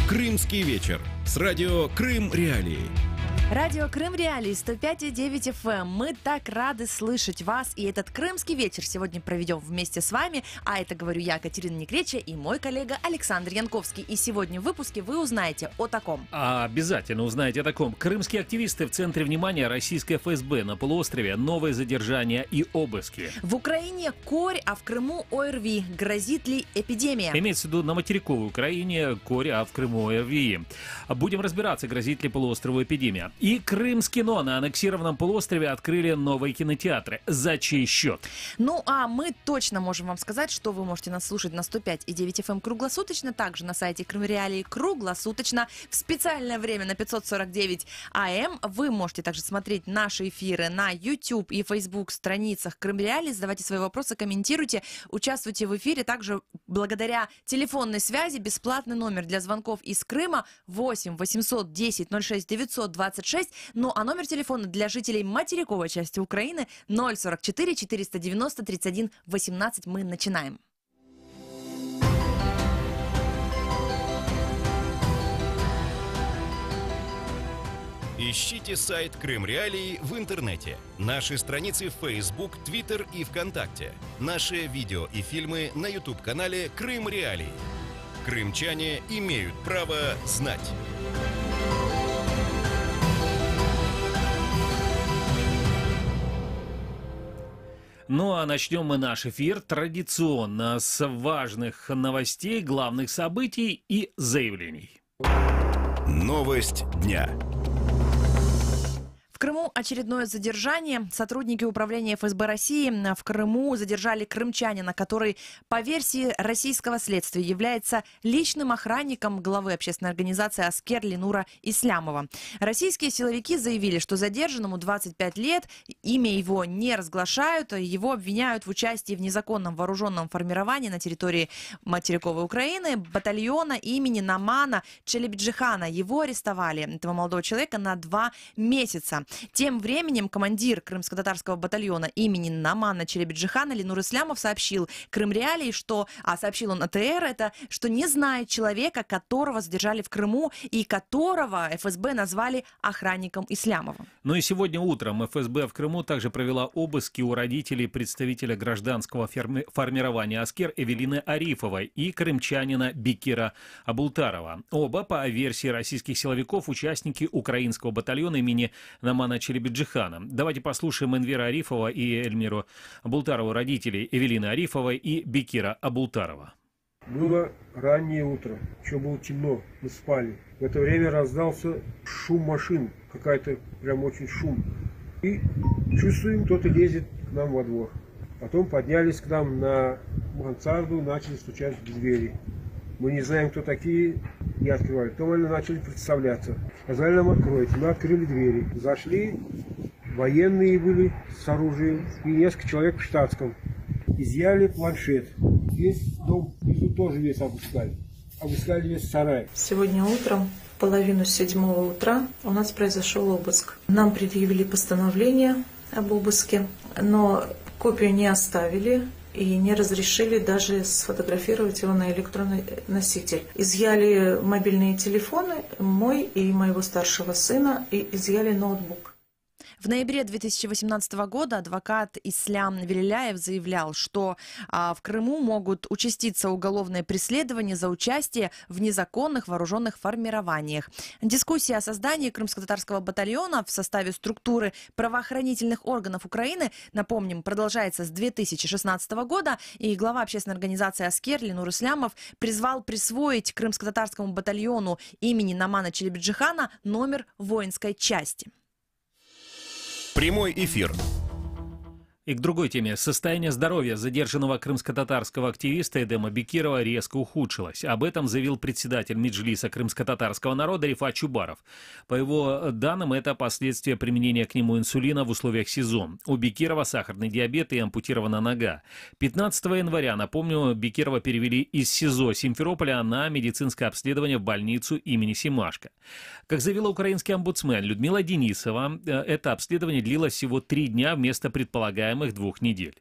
Крымский вечер с радио Крым Реалии. Радио Крым Реалии 105,9 FM. Мы так рады слышать вас. И этот крымский вечер сегодня проведем вместе с вами. А это говорю я, Катерина Некреча, и мой коллега Александр Янковский. И сегодня в выпуске вы узнаете о таком. Обязательно узнаете о таком. Крымские активисты в центре внимания российской ФСБ. На полуострове новые задержания и обыски. В Украине корь, а в Крыму ОРВИ. Грозит ли эпидемия? Имеется в виду на материковой Украине корь, а в Крыму ОРВИ. Будем разбираться, грозит ли полуострову эпидемия. И Крымскино на аннексированном полуострове открыли новые кинотеатры. За чей счет? Ну, а мы точно можем вам сказать, что вы можете нас слушать на 105,9 FM круглосуточно, также на сайте Крым Реалии круглосуточно, в специальное время на 549 АМ. Вы можете также смотреть наши эфиры на YouTube и Facebook страницах Крым Реалии, задавайте свои вопросы, комментируйте, участвуйте в эфире. Также благодаря телефонной связи бесплатный номер для звонков из Крыма 8 800 10 06 926. Ну а номер телефона для жителей материковой части Украины 044 490 31 18. Мы начинаем. Ищите сайт Крым Реалии в интернете. Наши страницы в Facebook, Twitter и ВКонтакте. Наши видео и фильмы на YouTube-канале Крым Реалии. Крымчане имеют право знать. Ну а начнем мы наш эфир традиционно с важных новостей, главных событий и заявлений. Новость дня. В Крыму очередное задержание. Сотрудники управления ФСБ России в Крыму задержали крымчанина, который, по версии российского следствия, является личным охранником главы общественной организации «Аскер» Ленура Ислямова. Российские силовики заявили, что задержанному 25 лет, имя его не разглашают, его обвиняют в участии в незаконном вооруженном формировании на территории материковой Украины батальона имени Намана Челебиджихана. Его арестовали, этого молодого человека, на 2 месяца. Тем временем командир крымско-татарского батальона имени Намана Челебиджихана Ленур Ислямов сообщил Крым Реалии, что, сообщил он АТР, это, что не знает человека, которого задержали в Крыму и которого ФСБ назвали охранником Ислямова. Ну и сегодня утром ФСБ в Крыму также провела обыски у родителей представителя гражданского формирования «Аскер» Эвелины Арифовой и крымчанина Бекира Абултарова. Оба, по версии российских силовиков, участники украинского батальона имени Намана Челебиджихана. Давайте послушаем Энвера Арифова и Эльмиру Абултарову, родителей Эвелины Арифовой и Бекира Абултарова. Было раннее утро, еще было темно, мы спали. В это время раздался шум машин, какая-то прям очень шум. И чувствуем, кто-то лезет к нам во двор. Потом поднялись к нам на мансарду, начали стучать в двери. Мы не знаем, кто такие, не открывали. Потом они начали представляться. Сказали нам откройте. Мы открыли двери. Зашли, военные были с оружием и несколько человек в штатском. Изъяли планшет. Весь дом внизу тоже весь обыскали. Обыскали весь сарай. Сегодня утром, в 6:30 утра, у нас произошел обыск. Нам предъявили постановление об обыске, но копию не оставили и не разрешили даже сфотографировать его на электронный носитель. Изъяли мобильные телефоны, мой и моего старшего сына, и изъяли ноутбук. В ноябре 2018 года адвокат Ислям Велиляев заявлял, что в Крыму могут участиться уголовные преследования за участие в незаконных вооруженных формированиях. Дискуссия о создании крымско-татарского батальона в составе структуры правоохранительных органов Украины, напомним, продолжается с 2016 года, и глава общественной организации «Аскер» Ленур Ислямов призвал присвоить крымско-татарскому батальону имени Намана Челебиджихана номер воинской части. Прямой эфир. И к другой теме. Состояние здоровья задержанного крымско-татарского активиста Эдема Бекирова резко ухудшилось. Об этом заявил председатель Меджлиса крымско-татарского народа Рифат Чубаров. По его данным, это последствия применения к нему инсулина в условиях СИЗО. У Бекирова сахарный диабет и ампутирована нога. 15 января, напомню, Бекирова перевели из СИЗО Симферополя на медицинское обследование в больницу имени Семашко. Как заявила украинский омбудсмен Людмила Денисова, это обследование длилось всего 3 дня вместо предполагаемого ожидаемых 2 недель.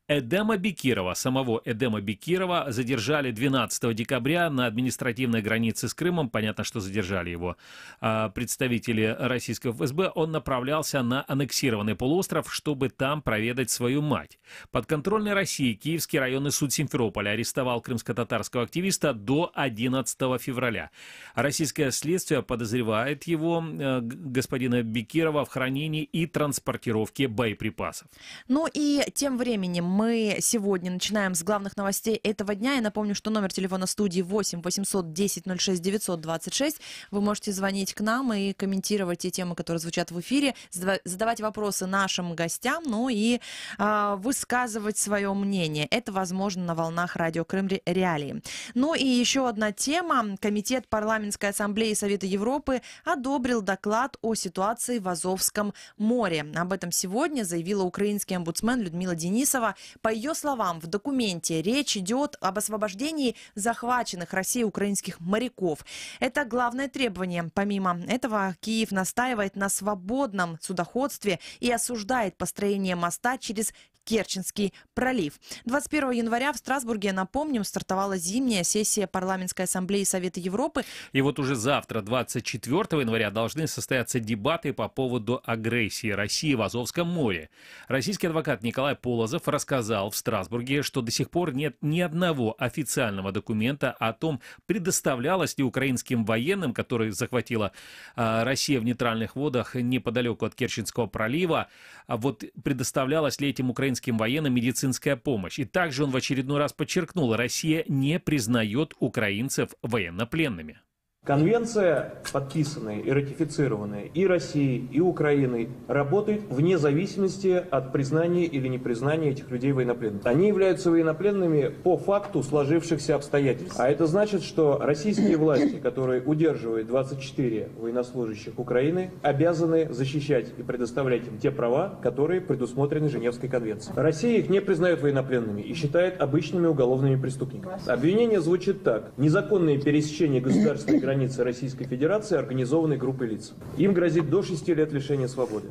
Эдема Бекирова, самого Эдема Бекирова, задержали 12 декабря на административной границе с Крымом. Понятно, что задержали его представители российского ФСБ. Он направлялся на аннексированный полуостров, чтобы там проведать свою мать. Подконтрольной России Киевский районный суд Симферополя арестовал крымско-татарского активиста до 11 февраля. Российское следствие подозревает его, господина Бекирова, в хранении и транспортировке боеприпасов. Ну и тем временем мы сегодня начинаем с главных новостей этого дня. Я напомню, что номер телефона студии 8 810 06 926. Вы можете звонить к нам и комментировать те темы, которые звучат в эфире, задавать вопросы нашим гостям, ну и высказывать свое мнение. Это возможно на волнах радио Крым Реалии. Ну и еще одна тема. Комитет парламентской ассамблеи Совета Европы одобрил доклад о ситуации в Азовском море. Об этом сегодня заявила украинский омбудсмен Людмила Денисова. По ее словам, в документе речь идет об освобождении захваченных Россией украинских моряков. Это главное требование. Помимо этого, Киев настаивает на свободном судоходстве и осуждает построение моста через Керченский пролив. 21 января в Страсбурге, напомним, стартовала зимняя сессия парламентской ассамблеи Совета Европы. И вот уже завтра, 24 января, должны состояться дебаты по поводу агрессии России в Азовском море. Российский адвокат Николай Полозов рассказал в Страсбурге, что до сих пор нет ни одного официального документа о том, предоставлялось ли украинским военным, которые захватила Россия в нейтральных водах неподалеку от Керченского пролива, вот предоставлялась ли этим украинским военным медицинская помощь. И также он в очередной раз подчеркнул, Россия не признает украинцев военнопленными. Конвенция, подписанная и ратифицированная и Россией, и Украиной, работает вне зависимости от признания или непризнания этих людей военнопленными. Они являются военнопленными по факту сложившихся обстоятельств. А это значит, что российские власти, которые удерживают 24 военнослужащих Украины, обязаны защищать и предоставлять им те права, которые предусмотрены Женевской конвенцией. Россия их не признает военнопленными и считает обычными уголовными преступниками. Обвинение звучит так. Незаконное пересечение государственной границы Российской Федерации организованной группой лиц. Им грозит до 6 лет лишения свободы.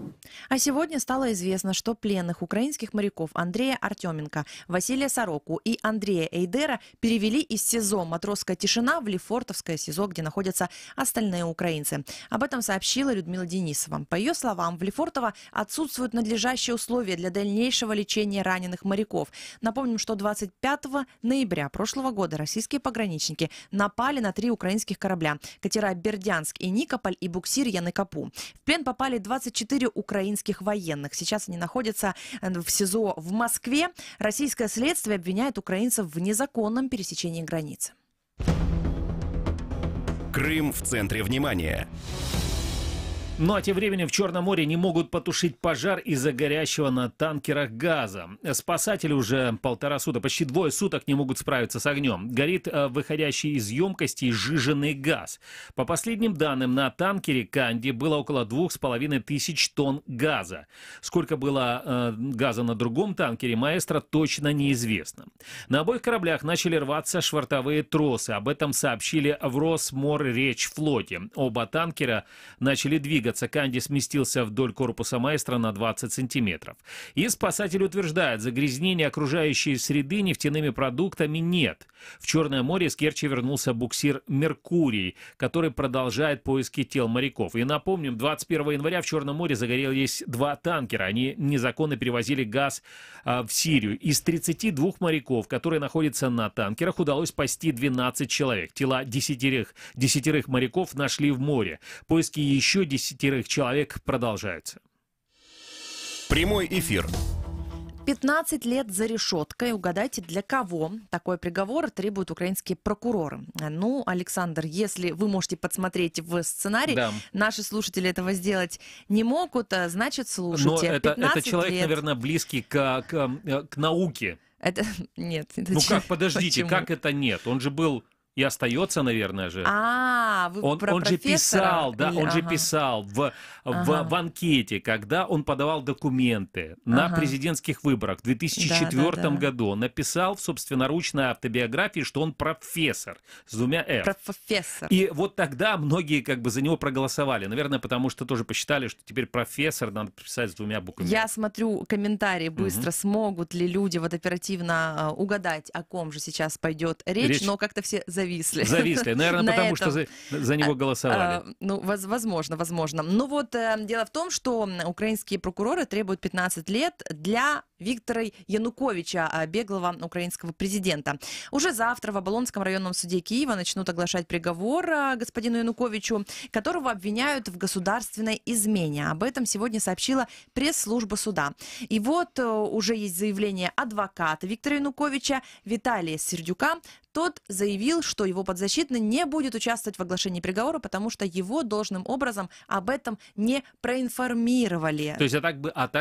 А сегодня стало известно, что пленных украинских моряков Андрея Артеменко, Василия Сороку и Андрея Эйдера перевели из СИЗО «Матросская тишина» в Лефортовское СИЗО, где находятся остальные украинцы. Об этом сообщила Людмила Денисова. По ее словам, в Лефортово отсутствуют надлежащие условия для дальнейшего лечения раненых моряков. Напомним, что 25 ноября прошлого года российские пограничники напали на 3 украинских корабля: катера «Бердянск» и «Никополь» и буксир «Яныкапу». В плен попали 24 украинских военных. Сейчас они находятся в СИЗО в Москве. Российское следствие обвиняет украинцев в незаконном пересечении границы. Крым в центре внимания. Ну а тем временем в Черном море не могут потушить пожар из-за горящего на танкерах газа. Спасатели уже 1,5 суток, почти 2 суток не могут справиться с огнем. Горит выходящий из емкости сжиженный газ. По последним данным, на танкере «Канди» было около 2500 тонн газа. Сколько было газа на другом танкере «Маэстро» точно неизвестно. На обоих кораблях начали рваться швартовые тросы. Об этом сообщили в Росморречфлоте. Оба танкера начали двигаться. «Канди» сместился вдоль корпуса «Маэстро» на 20 сантиметров. И спасатели утверждают, загрязнения окружающей среды нефтяными продуктами нет. В Черное море с Керчи вернулся буксир «Меркурий», который продолжает поиски тел моряков. И напомним, 21 января в Черном море загорелись 2 танкера. Они незаконно перевозили газ в Сирию. Из 32 моряков, которые находятся на танкерах, удалось спасти 12 человек. Тела 10 моряков нашли в море. Поиски еще 10 человек продолжаются. Прямой эфир. 15 лет за решеткой. Угадайте, для кого такой приговор требуют украинские прокуроры. Ну, Александр, если вы можете подсмотреть в сценарий, да. Наши слушатели этого сделать не могут, значит, слушайте. Но это человек, лет. Наверное, близкий к науке. Это нет. Это ну как, подождите, почему? Как это нет? Он же был И остается, наверное же. Вы Он про же писал, профессора? да, он же Ага. писал в анкете, когда он подавал документы на президентских выборах в 2004 Да. году. Он написал в собственноручной автобиографии, что он профессор с двумя «ф». Профессор. И вот тогда многие как бы за него проголосовали. Наверное, потому что тоже посчитали, что теперь профессор надо писать с двумя буквами. Я смотрю комментарии быстро, смогут ли люди вот оперативно угадать, о ком же сейчас пойдет речь, но как-то все зависли. Зависли, наверное, На потому этом. что за него голосовали. Ну, возможно. Ну вот, дело в том, что украинские прокуроры требуют 15 лет для Виктора Януковича, беглого украинского президента. Уже завтра в Оболонском районном суде Киева начнут оглашать приговор господину Януковичу, которого обвиняют в государственной измене. Об этом сегодня сообщила пресс-служба суда. И вот уже есть заявление адвоката Виктора Януковича Виталия Сердюка. Тот заявил, что его подзащитный не будет участвовать в оглашении приговора, потому что его должным образом об этом не проинформировали. То есть, так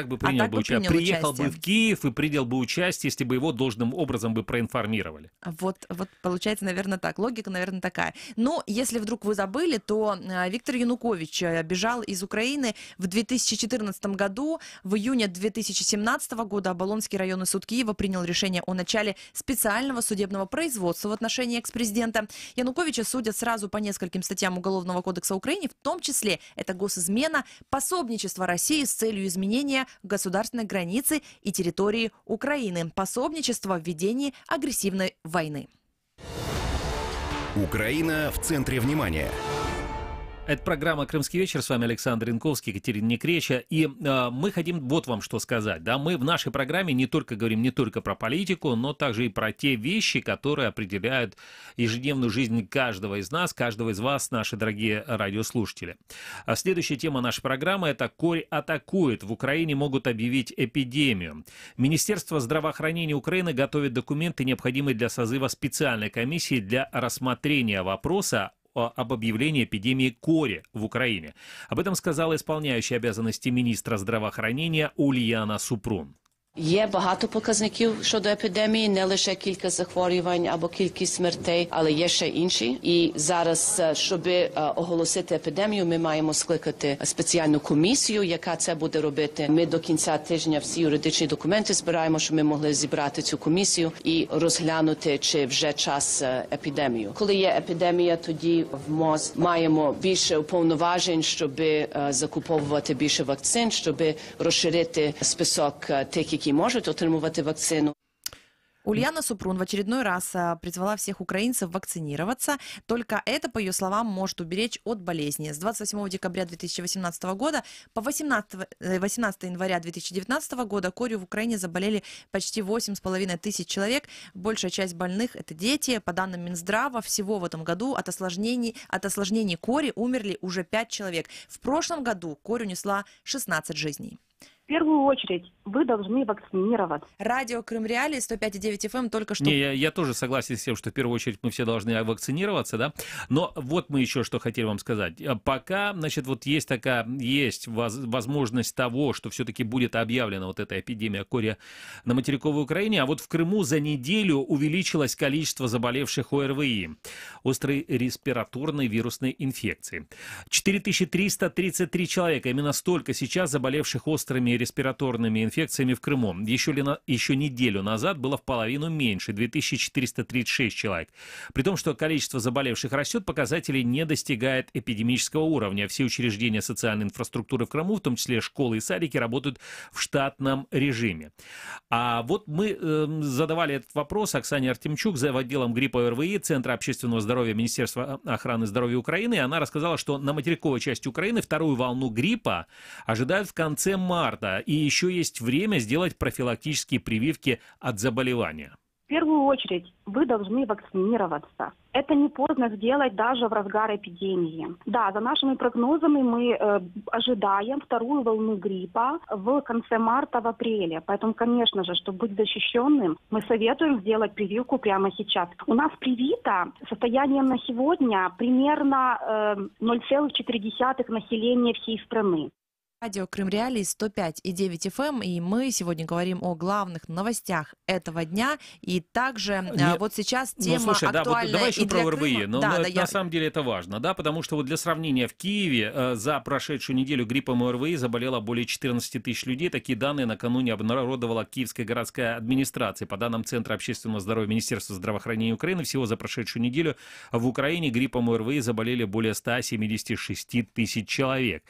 бы принял бы участие. Приехал бы в Киев и принял бы участие, если бы его должным образом бы проинформировали. Вот получается, наверное, так. Логика, наверное, такая. Но если вдруг вы забыли, то Виктор Янукович бежал из Украины в 2014 году. В июне 2017 года Оболонский районный суд Киева принял решение о начале специального судебного производства в отношении экс-президента. Януковича судят сразу по нескольким статьям Уголовного кодекса Украины, в том числе это госизмена, пособничество России с целью изменения государственной границы и территории Украины, пособничество в ведении агрессивной войны. Украина в центре внимания. Это программа «Крымский вечер». С вами Александр Янковский, Екатерина Некреча. И мы хотим вот вам что сказать. Да? Мы в нашей программе говорим не только про политику, но также и про те вещи, которые определяют ежедневную жизнь каждого из нас, каждого из вас, наши дорогие радиослушатели. Следующая тема нашей программы – это «Корь атакует». В Украине могут объявить эпидемию. Министерство здравоохранения Украины готовит документы, необходимые для созыва специальной комиссии для рассмотрения вопроса об объявлении эпидемии кори в Украине. Об этом сказала исполняющая обязанности министра здравоохранения Ульяна Супрун. Є багато показників щодо епідемії, не лише кілька захворювань або кількість смертей, але є ще інші. І зараз, щоб оголосити епідемію, ми маємо скликати спеціальну комісію, яка це буде робити. Ми до кінця тижня всі юридичні документи збираємо, щоб ми могли зібрати цю комісію і розглянути, чи вже час епідемію. Коли є епідемія, тоді в МОЗ маємо більше уповноважень, щоб закуповувати більше вакцин, щоб розширити список тих, які можуть отримувати вакцину. Ульяна Супрун в очередной раз призвала всех украинцев вакцинироваться. Только это, по ее словам, может уберечь от болезни. С 28 декабря 2018 года по 18 января 2019 года корью в Украине заболели почти 8,5 тысяч человек. Большая часть больных – это дети. По данным Минздрава, всего в этом году от осложнений кори умерли уже 5 человек. В прошлом году корь унесла 16 жизней. В первую очередь вы должны вакцинироваться. Радио Крым Реалии 105,9 FM только что... Я тоже согласен с тем, что в первую очередь мы все должны вакцинироваться, да. Но вот мы еще что хотели вам сказать. Пока, значит, вот есть возможность того, что все-таки будет объявлена вот эта эпидемия кори на материковой Украине, а вот в Крыму за неделю увеличилось количество заболевших ОРВИ, острой респираторной вирусной инфекции. 4333 человека, именно столько сейчас заболевших острыми респираторными инфекциями в Крыму. Еще неделю назад было в половину меньше, 2436 человек. При том, что количество заболевших растет, показатели не достигают эпидемического уровня. Все учреждения социальной инфраструктуры в Крыму, в том числе школы и садики, работают в штатном режиме. А вот мы задавали этот вопрос Оксане Артемчук, зав. Отделом гриппа ОРВИ Центра общественного здоровья Министерства охраны здоровья Украины. И она рассказала, что на материковой части Украины вторую волну гриппа ожидают в конце марта. И еще есть время сделать профилактические прививки от заболевания. В первую очередь вы должны вакцинироваться. Это не поздно сделать даже в разгар эпидемии. Да, за нашими прогнозами мы ожидаем вторую волну гриппа в конце марта, в апреле. Поэтому, конечно же, чтобы быть защищенным, мы советуем сделать прививку прямо сейчас. У нас привито состоянием на сегодня примерно 0,4 населения всей страны. Радио Крым Реалии 105,9 FM, и мы сегодня говорим о главных новостях этого дня, и также вот сейчас тема слушай, актуальная давай еще и для про ОРВИ, Крыма. но на самом деле это важно, да, потому что вот для сравнения в Киеве за прошедшую неделю гриппом и ОРВИ заболело более 14 тысяч людей. Такие данные накануне обнародовала Киевская городская администрация. По данным Центра общественного здоровья Министерства здравоохранения Украины, всего за прошедшую неделю в Украине гриппом и ОРВИ заболели более 176 тысяч человек.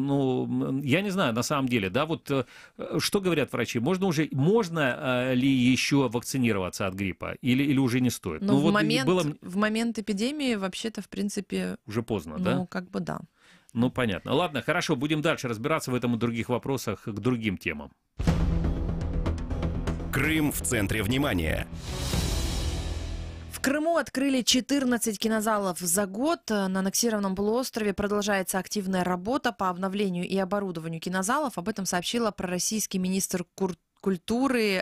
Я не знаю, на самом деле, да, вот что говорят врачи, можно ли еще вакцинироваться от гриппа или уже не стоит? Ну, в момент эпидемии вообще-то, в принципе... Уже поздно, да? Ну, как бы да. Ну, понятно. Ладно, хорошо, будем дальше разбираться в этом и других вопросах к другим темам. Крым в центре внимания. В Крыму открыли 14 кинозалов за год. На аннексированном полуострове продолжается активная работа по обновлению и оборудованию кинозалов. Об этом сообщила пророссийский министр культуры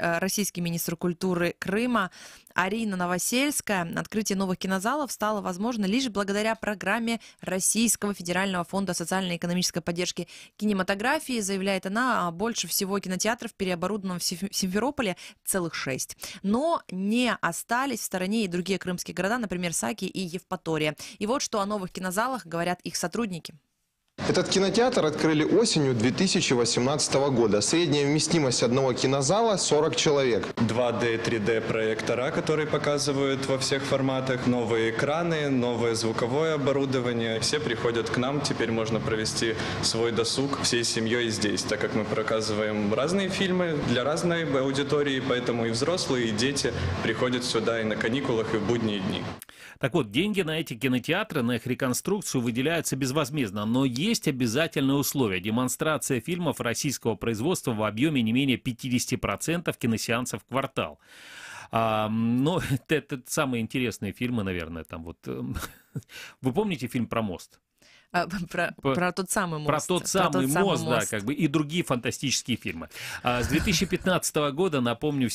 Крыма Арина Новосельская. Открытие новых кинозалов стало возможно лишь благодаря программе Российского федерального фонда социально-экономической поддержки кинематографии, заявляет она. Больше всего кинотеатров переоборудовано в Симферополе, целых 6. Но не остались в стороне и другие крымские города, например, Саки и Евпатория. И вот что о новых кинозалах говорят их сотрудники. Этот кинотеатр открыли осенью 2018 года. Средняя вместимость одного кинозала – 40 человек. 2D, 3D проектора, которые показывают во всех форматах, новые экраны, новое звуковое оборудование. Все приходят к нам, теперь можно провести свой досуг всей семьей здесь, так как мы показываем разные фильмы для разной аудитории, поэтому и взрослые, и дети приходят сюда и на каникулах, и в будние дни. Так вот, деньги на эти кинотеатры, на их реконструкцию выделяются безвозмездно, но есть обязательные условия. Демонстрация фильмов российского производства в объеме не менее 50% киносеансов в квартал. Но это самые интересные фильмы, наверное, там вот. Вы помните фильм про мост? Про тот самый мост. Про тот самый мост, да, как бы, и другие фантастические фильмы. С 2015 года, напомню,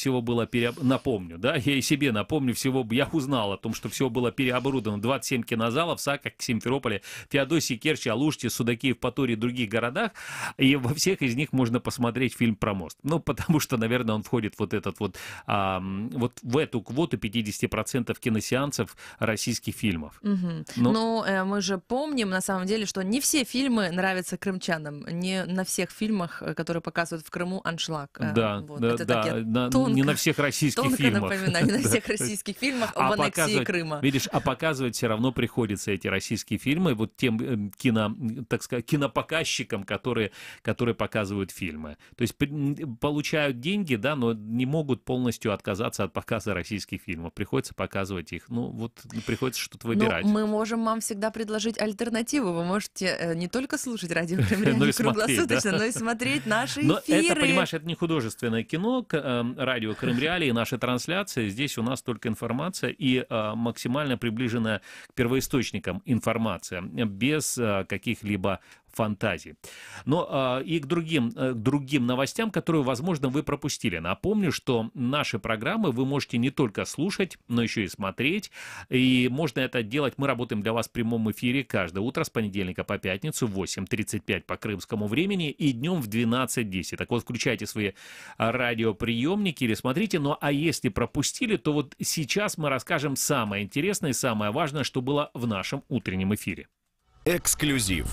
да, я и себе напомню, я узнал о том, что всего было переоборудовано 27 кинозалов в Саках, Симферополе, Феодосии, Керчи, Алуште, Судаке, Евпатории и других городах, и во всех из них можно посмотреть фильм про мост. Ну, потому что, наверное, он входит вот в эту квоту 50% киносеансов российских фильмов. Угу. Но мы же помним, на самом деле, что не все фильмы нравятся крымчанам. Не на всех фильмах, которые показывают в Крыму, аншлаг. Да, вот. да, это не на всех российских фильмах. Напоминаю, не на всех российских фильмах об аннексии Крыма. Видишь, показывать все равно приходится эти российские фильмы вот тем кинопоказчикам, которые показывают фильмы. То есть получают деньги, да, но не могут полностью отказаться от показа российских фильмов. Приходится показывать их. Ну, вот приходится что-то выбирать. Мы можем вам всегда предложить альтернативу. Вы можете не только слушать радио Крым Реалии круглосуточно, но и смотреть наши эфиры. Но это, понимаешь, это не художественное кино, радио Крым Реалии, наши трансляции. Здесь у нас только информация и максимально приближенная к первоисточникам информация, без каких-либо фантазий. Но и к другим новостям, которые, возможно, вы пропустили. Напомню, что наши программы вы можете не только слушать, но еще и смотреть. И можно это делать. Мы работаем для вас в прямом эфире каждое утро с понедельника по пятницу в 8:35 по крымскому времени и днем в 12:10. Так вот, включайте свои радиоприемники или смотрите. Ну, а если пропустили, то вот сейчас мы расскажем самое интересное и самое важное, что было в нашем утреннем эфире. Эксклюзив.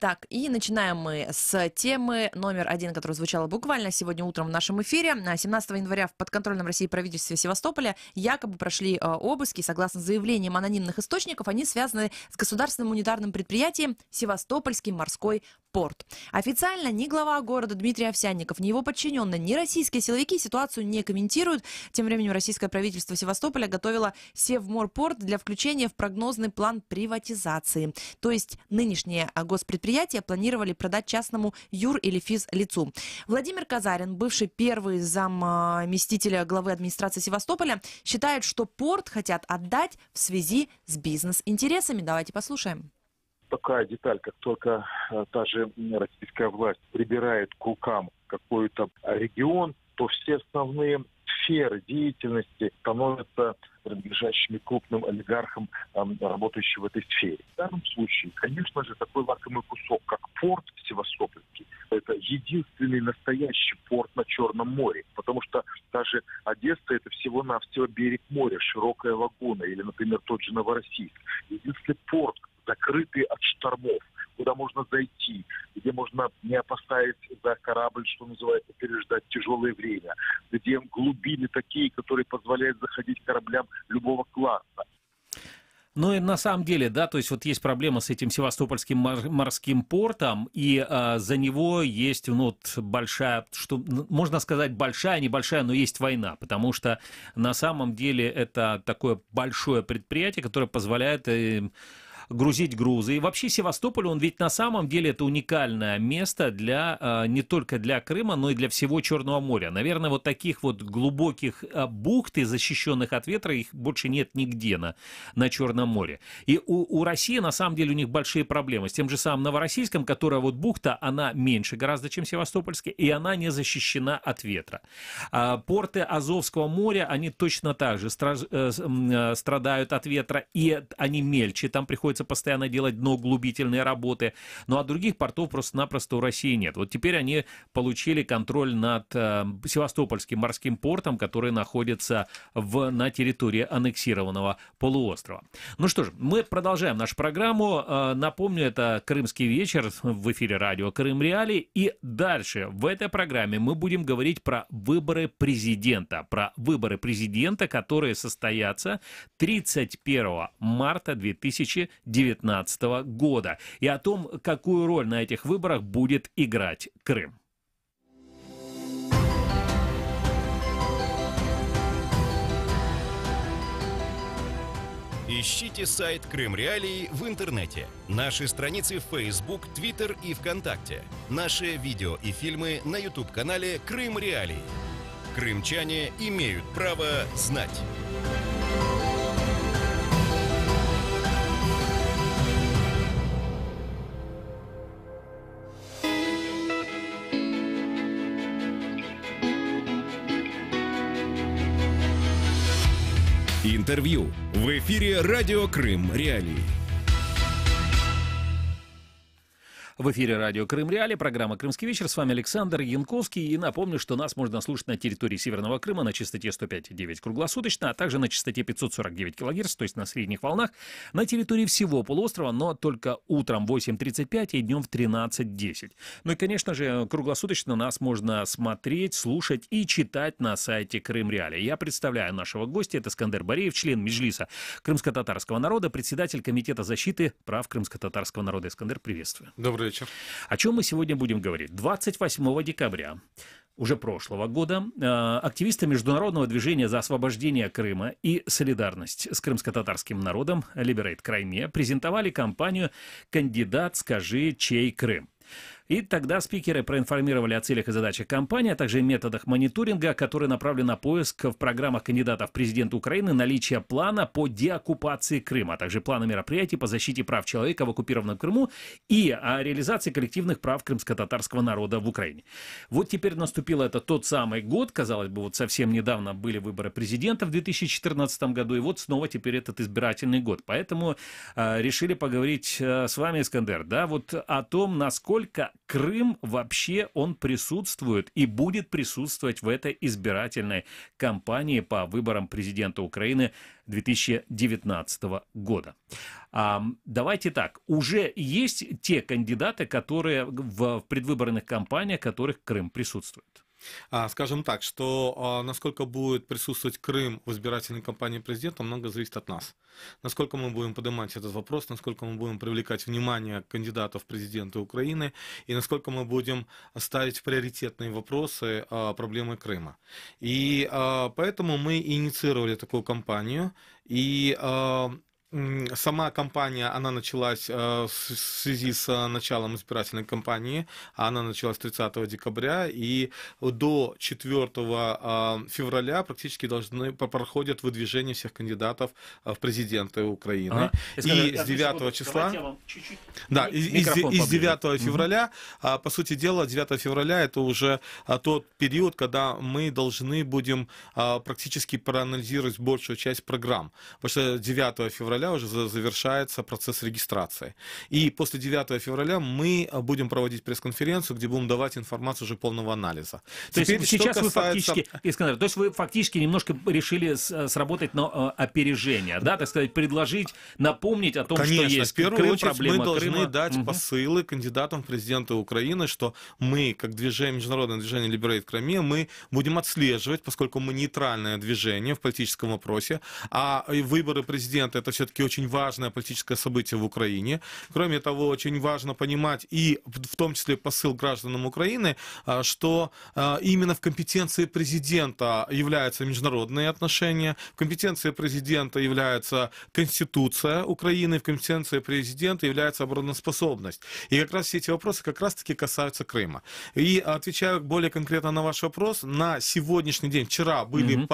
Так, и начинаем мы с темы номер 1, которая звучала буквально сегодня утром в нашем эфире. 17 января в подконтрольном России правительстве Севастополя якобы прошли обыски. Согласно заявлениям анонимных источников, они связаны с государственным унитарным предприятием «Севастопольский морской порт». Официально ни глава города Дмитрий Овсянников, ни его подчиненные, ни российские силовики ситуацию не комментируют. Тем временем российское правительство Севастополя готовило Севморпорт для включения в прогнозный план приватизации. То есть нынешнее госпредприятие планировали продать частному юр- или физлицу. Владимир Казарин, бывший первый заместителя главы администрации Севастополя, считает, что порт хотят отдать в связи с бизнес-интересами. Давайте послушаем. Такая деталь, как только та же российская власть прибирает к рукам какой-то регион, то все основные сферы деятельности становятся принадлежащими крупным олигархам, работающим в этой сфере. В данном случае, конечно же, такой лакомый кусок, как порт Севастопольский, это единственный настоящий порт на Черном море, потому что даже Одесса — это всего-навсего берег моря, широкая лагуна, или, например, тот же Новороссийск. Единственный порт, закрытый от штормов, куда можно зайти, где можно, не опасаясь за корабль, что называется, переждать тяжелое время, где глубины такие, которые позволяют заходить кораблям любого класса. Ну и на самом деле, да, то есть вот есть проблема с этим Севастопольским морским портом, и за него есть, ну, вот большая, что можно сказать большая, небольшая, но есть война, потому что на самом деле это такое большое предприятие, которое позволяет грузить грузы. И вообще Севастополь, он ведь на самом деле это уникальное место для, не только для Крыма, но и для всего Черного моря. Наверное, вот таких вот глубоких бухт и защищенных от ветра их больше нет нигде на Черном море. И у России на самом деле у них большие проблемы. С тем же самым Новороссийском, которая вот бухта, она меньше гораздо, чем Севастопольская, и она не защищена от ветра. Порты Азовского моря, они точно так же страдают от ветра, и они мельче, там приходится постоянно делать дноуглубительные работы, ну а других портов просто-напросто у России нет. Вот теперь они получили контроль над Севастопольским морским портом, который находится на территории аннексированного полуострова. Ну что ж, мы продолжаем нашу программу. Напомню, это «Крымский вечер» в эфире радио «Крым Реалии». И дальше в этой программе мы будем говорить про выборы президента. Про выборы президента, которые состоятся 31 марта 2019 года. И о том, какую роль на этих выборах будет играть Крым. Ищите сайт Крым Реалии в интернете. Наши страницы в Facebook, Twitter и ВКонтакте. Наши видео и фильмы на YouTube-канале Крым Реалии. Крымчане имеют право знать. Интервью в эфире радио Крым Реалии. В эфире радио Крым Реалии, программа «Крымский вечер». С вами Александр Янковский. И напомню, что нас можно слушать на территории Северного Крыма на частоте 105,9 круглосуточно, а также на частоте 549 кГц, то есть на средних волнах, на территории всего полуострова, но только утром в 8:35 и днем в 13:10. Ну и, конечно же, круглосуточно нас можно смотреть, слушать и читать на сайте Крым Реалии. Я представляю нашего гостя. Это Искандер Бареев, член Меджлиса крымско-татарского народа, председатель Комитета защиты прав крымско-татарского народа. Искандер, приветствую. Добрый вечер. О чем мы сегодня будем говорить? 28 декабря уже прошлого года активисты Международного движения за освобождение Крыма и солидарность с крымско-татарским народом Liberate Crimea презентовали кампанию «Кандидат, скажи, чей Крым?». И тогда спикеры проинформировали о целях и задачах кампании, а также методах мониторинга, который направлен на поиск в программах кандидатов в президенты Украины наличия плана по деоккупации Крыма, а также плана мероприятий по защите прав человека в оккупированном Крыму и о реализации коллективных прав крымско-татарского народа в Украине. Вот теперь наступил тот самый год, казалось бы, вот совсем недавно были выборы президента в 2014 году, и вот снова теперь этот избирательный год. Поэтому решили поговорить с вами, Искандер, да, вот о том, насколько Крым вообще он присутствует и будет присутствовать в этой избирательной кампании по выборам президента Украины 2019 года. Давайте так, уже есть те кандидаты, которые в предвыборных кампаниях, в которых Крым присутствует? Скажем так, что насколько будет присутствовать Крым в избирательной кампании президента, много зависит от нас. Насколько мы будем поднимать этот вопрос, насколько мы будем привлекать внимание кандидатов в президенты Украины и насколько мы будем ставить приоритетные вопросы проблемы Крыма. И поэтому мы инициировали такую кампанию. И сама кампания, она началась в связи с началом избирательной кампании, она началась 30 декабря, и до 4 февраля практически проходят выдвижение всех кандидатов в президенты Украины. Ага. И с 9 числа... Да, из 9 февраля, по сути дела, 9 февраля это уже тот период, когда мы должны будем практически проанализировать большую часть программ. Потому что 9 февраля уже завершается процесс регистрации. И после 9 февраля мы будем проводить пресс-конференцию, где будем давать информацию уже полного анализа. То Теперь, есть сейчас касается... вы фактически, Искандер, то есть вы фактически немножко решили сработать на опережение, да, так сказать, предложить, напомнить о том, Конечно, что есть в первую очередь проблема мы должны Крыма. дать посылы кандидатам в президенты Украины, что мы, как движение, международное движение Liberate Crimea, мы будем отслеживать, поскольку мы нейтральное движение в политическом вопросе, а выборы президента это все-таки очень важное политическое событие в Украине. Кроме того, очень важно понимать, и в том числе посыл гражданам Украины, что именно в компетенции президента являются международные отношения, в компетенции президента является Конституция Украины, в компетенции президента является обороноспособность. И как раз все эти вопросы как раз-таки касаются Крыма. И отвечаю более конкретно на ваш вопрос, на сегодняшний день, вчера были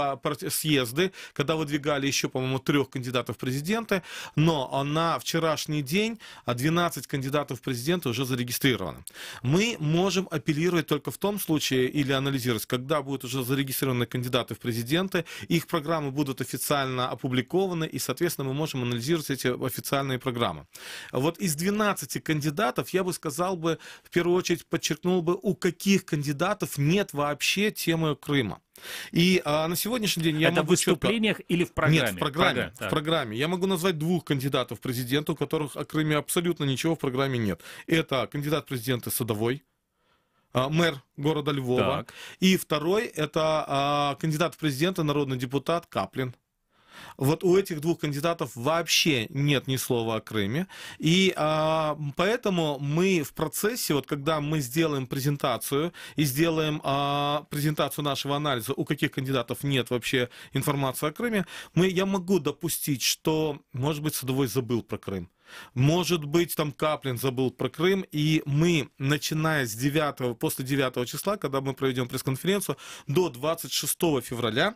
съезды, когда выдвигали еще, по-моему, 3 кандидатов в президенты, но на вчерашний день 12 кандидатов в президенты уже зарегистрированы. Мы можем апеллировать только в том случае или анализировать, когда будут уже зарегистрированы кандидаты в президенты, их программы будут официально опубликованы, и, соответственно, мы можем анализировать эти официальные программы. Вот из 12 кандидатов, я бы сказал бы, в первую очередь подчеркнул бы, у каких кандидатов нет вообще темы Крыма. И на сегодняшний день я могу... Это в выступлениях или в программе? Нет, в программе. Я могу назвать 2 кандидатов в президенты, у которых о Крыме абсолютно ничего в программе нет. Это кандидат в президенты Садовой, мэр города Львова. Так. И второй это кандидат в президенты, народный депутат Каплин. Вот у этих 2 кандидатов вообще нет ни слова о Крыме. И поэтому мы в процессе, вот когда мы сделаем презентацию и сделаем презентацию нашего анализа, у каких кандидатов нет вообще информации о Крыме, я могу допустить, что, может быть, Садовой забыл про Крым. Может быть, там Каплин забыл про Крым, и мы, начиная после 9 числа, когда мы проведем пресс-конференцию, до 26 февраля,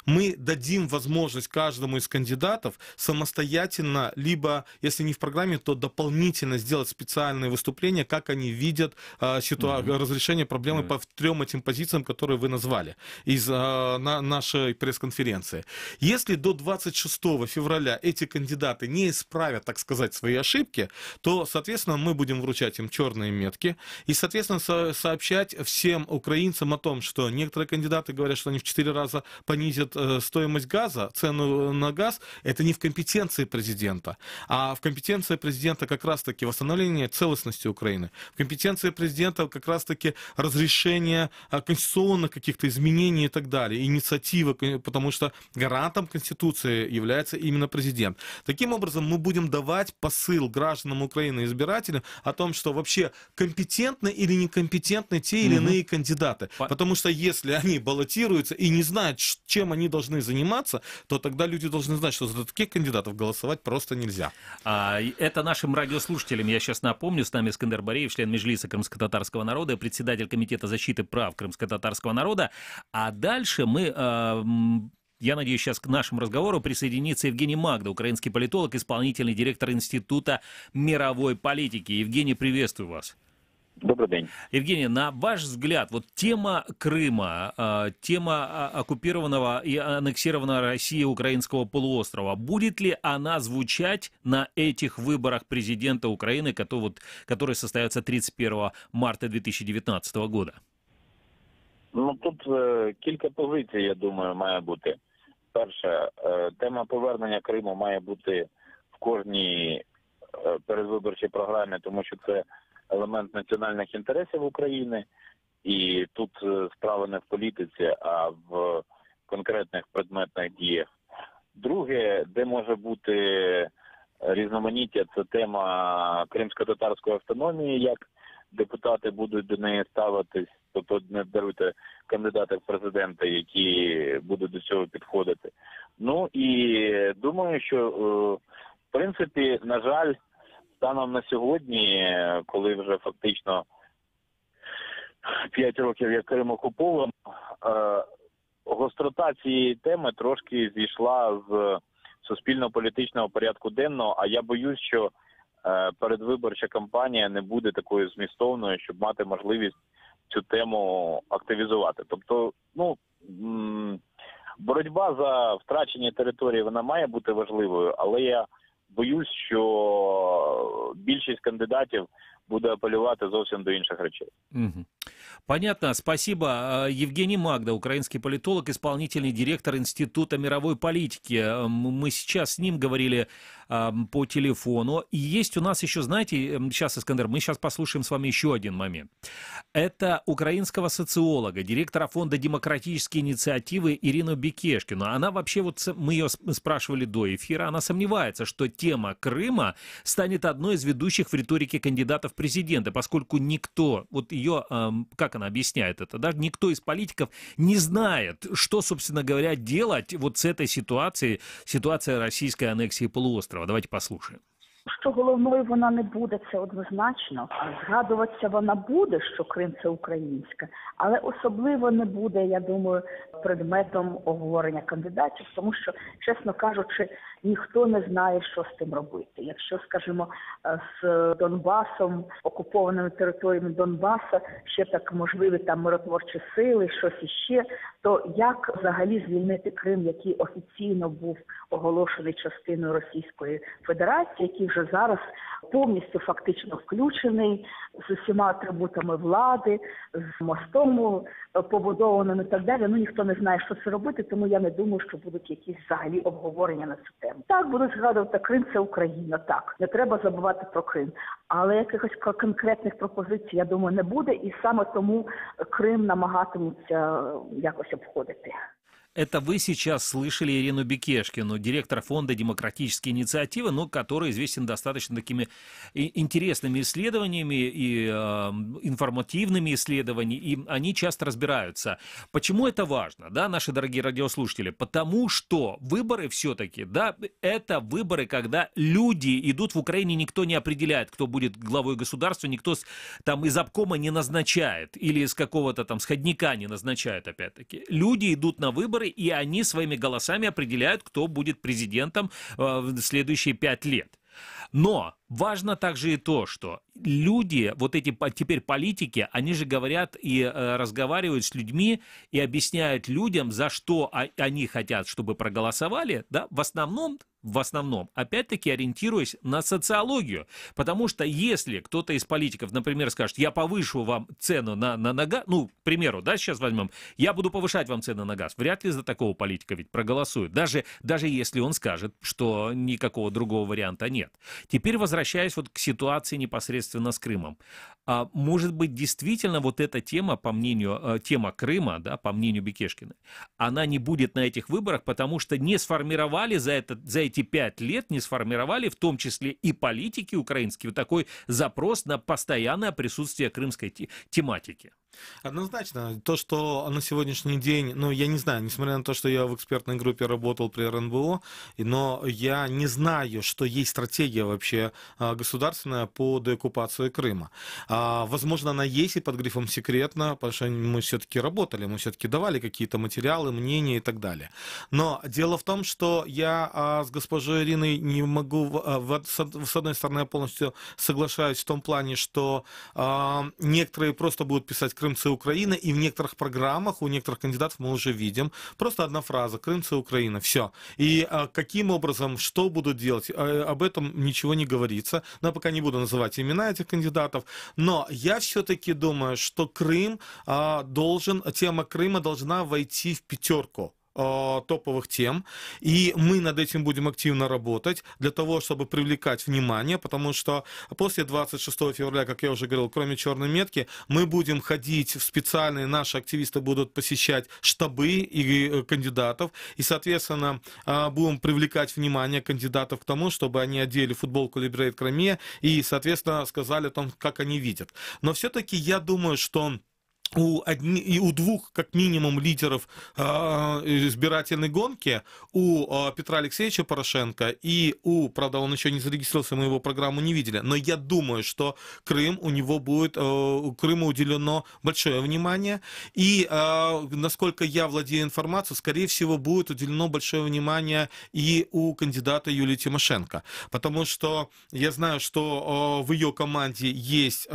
мы дадим возможность каждому из кандидатов самостоятельно, либо, если не в программе, то дополнительно сделать специальные выступления, как они видят разрешение проблемы по 3 этим позициям, которые вы назвали из нашей пресс-конференции. Если до 26 февраля эти кандидаты не исправят, так сказать, свои ошибки, то, соответственно, мы будем вручать им черные метки и, соответственно, сообщать всем украинцам о том, что некоторые кандидаты говорят, что они в 4 раза понизят стоимость газа, цену на газ, это не в компетенции президента, а в компетенции президента как раз-таки восстановление целостности Украины, в компетенции президента как раз-таки разрешение конституционных каких-то изменений и так далее, инициативы, потому что гарантом Конституции является именно президент. Таким образом, мы будем давать посыл гражданам Украины, избирателям, о том, что вообще компетентны или некомпетентны те или иные кандидаты. Потому что если они баллотируются и не знают, чем они должны заниматься, то тогда люди должны знать, что за таких кандидатов голосовать просто нельзя. Это нашим радиослушателям, я сейчас напомню, с нами Искандер Бареев, член Меджлиса крымско-татарского народа, председатель Комитета защиты прав крымско-татарского народа. А дальше мы... Я надеюсь, сейчас к нашему разговору присоединится Евгений Магда, украинский политолог, исполнительный директор Института мировой политики. Евгений, приветствую вас. Добрый день. Евгений, на ваш взгляд, вот тема Крыма, тема оккупированного и аннексированного Россией украинского полуострова, будет ли она звучать на этих выборах президента Украины, которые состоятся 31 марта 2019 года? Ну, тут кілька позицій, я думаю, має бути. Перше, тема повернення Криму має бути в кожній передвиборчій програмі, тому що це елемент національних інтересів України, і тут справа не в політиці, а в конкретних предметних діях. Друге, де може бути різноманіття, це тема кримсько-татарської автономії, як депутати будуть до неї ставитись, тобто не даруйте кандидати в президенти, які будуть до цього підходити. Ну і думаю, що В принципі, на жаль, станом на сьогодні, коли вже фактично 5 років як Крим окуповано, гострота цієї теми трошки зійшла з суспільно-політичного порядку денного, а я боюсь, що передвиборча кампанія не буде такою змістовною, щоб мати можливість цю тему активізувати. Тобто, боротьба за втрачені території, вона має бути важливою, але я боюсь, що більшість кандидатів буде апелювати зовсім до інших речей. Понятно, спасибо. Евгений Магда, украинский политолог, исполнительный директор Института мировой политики. Мы сейчас с ним говорили по телефону. И есть у нас еще, знаете, сейчас, Искандер, мы сейчас послушаем с вами еще один момент. Это украинского социолога, директора фонда демократические инициативы Ирину Бекешкину. Она вообще, вот мы ее спрашивали до эфира, она сомневается, что тема Крыма станет одной из ведущих в риторике кандидатов в президенты, поскольку никто, вот ее, как она объясняет это, да, никто из политиков не знает, что, собственно говоря, делать вот с этой ситуацией, ситуация российской аннексии полуострова. Давайте послушаем. Що головною вона не буде, це однозначно. Згадуватися вона буде, що Крим – це українське, але особливо не буде, я думаю, предметом обговорення кандидатів, тому що, чесно кажучи, ніхто не знає, що з тим робити. Якщо, скажімо, з Донбасом, окупованими територіями Донбаса, ще так можливі там миротворчі сили, щось іще, то як взагалі звільнити Крим, який офіційно був оголошений частиною Російської Федерації, який вже зараз повністю фактично включений з усіма атрибутами влади, з мостом побудованим і так далі. Ніхто не знає, що це робити, тому я не думаю, що будуть якісь взагалі обговорення на цю тему. Так, будуть згадувати, Крим – це Україна, так, не треба забувати про Крим. Але якихось конкретних пропозицій, я думаю, не буде, і саме тому Крим намагатимуться якось обходити. Это вы сейчас слышали Ирину Бекешкину, директор фонда демократические инициативы, но который известен достаточно такими интересными исследованиями и информативными исследованиями, и они часто разбираются. Почему это важно, да, наши дорогие радиослушатели? Потому что выборы все-таки, да, это выборы, когда люди идут в Украине, никто не определяет, кто будет главой государства, никто там из обкома не назначает, или из какого-то там сходника не назначает, опять-таки. Люди идут на выборы, и они своими голосами определяют, кто будет президентом в следующие 5 лет. Но важно также и то, что люди, вот эти теперь политики, они же говорят и разговаривают с людьми и объясняют людям, за что они хотят, чтобы проголосовали, да, в основном, опять-таки ориентируясь на социологию. Потому что если кто-то из политиков, например, скажет, я повышу вам цену на газ, к примеру, да, сейчас возьмем, я буду повышать вам цены на газ, вряд ли за такого политика ведь проголосуют, даже если он скажет, что никакого другого варианта нет. Теперь возвращаясь вот к ситуации непосредственно с Крымом. Может быть, действительно вот эта тема, тема Крыма, да, по мнению Бекешкиной, она не будет на этих выборах, потому что не сформировали за эти 5 лет, не сформировали в том числе и политики украинские вот такой запрос на постоянное присутствие крымской тематики. Однозначно, то, что на сегодняшний день, я не знаю, несмотря на то, что я в экспертной группе работал при РНБО, но я не знаю, что есть стратегия вообще государственная по деоккупации Крыма. Возможно, она есть и под грифом «секретно», потому что мы все-таки работали, мы все-таки давали какие-то материалы, мнения и так далее. Но дело в том, что я с госпожой Ириной не могу, с одной стороны, я полностью соглашаюсь в том плане, что некоторые просто будут писать «Крым – это Украина», и в некоторых программах у некоторых кандидатов мы уже видим просто одна фраза «Крым – это Украина», все. И каким образом, что будут делать, об этом ничего не говорится. Но я пока не буду называть имена этих кандидатов, но я все-таки думаю, что тема Крыма должна войти в 5 топовых тем, и мы над этим будем активно работать для того, чтобы привлекать внимание, потому что после 26 февраля, как я уже говорил, кроме черной метки, мы будем ходить в специальные, наши активисты будут посещать штабы и кандидатов, и, соответственно, будем привлекать внимание кандидатов к тому, чтобы они одели футболку Liberate Crimea и, соответственно, сказали о том, как они видят. Но все-таки я думаю, что у двух, как минимум, лидеров избирательной гонки, у Петра Алексеевича Порошенко и правда, он еще не зарегистрировался, мы его программу не видели, но я думаю, что Крыму уделено большое внимание, и, насколько я владею информацией, скорее всего, будет уделено большое внимание и у кандидата Юлии Тимошенко, потому что я знаю, что в ее команде есть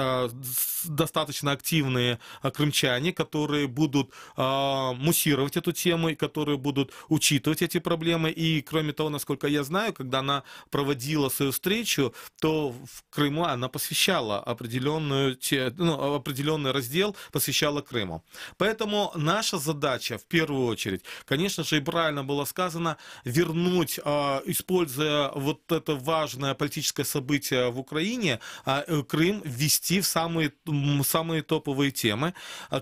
достаточно активные крымчане, которые будут муссировать эту тему, и которые будут учитывать эти проблемы. И, кроме того, насколько я знаю, когда она проводила свою встречу, то в Крыму она посвящала определенный раздел, посвящала Крыму. Поэтому наша задача, в первую очередь, конечно же, и правильно было сказано, вернуть, используя вот это важное политическое событие в Украине, Крым ввести в самые топовые темы.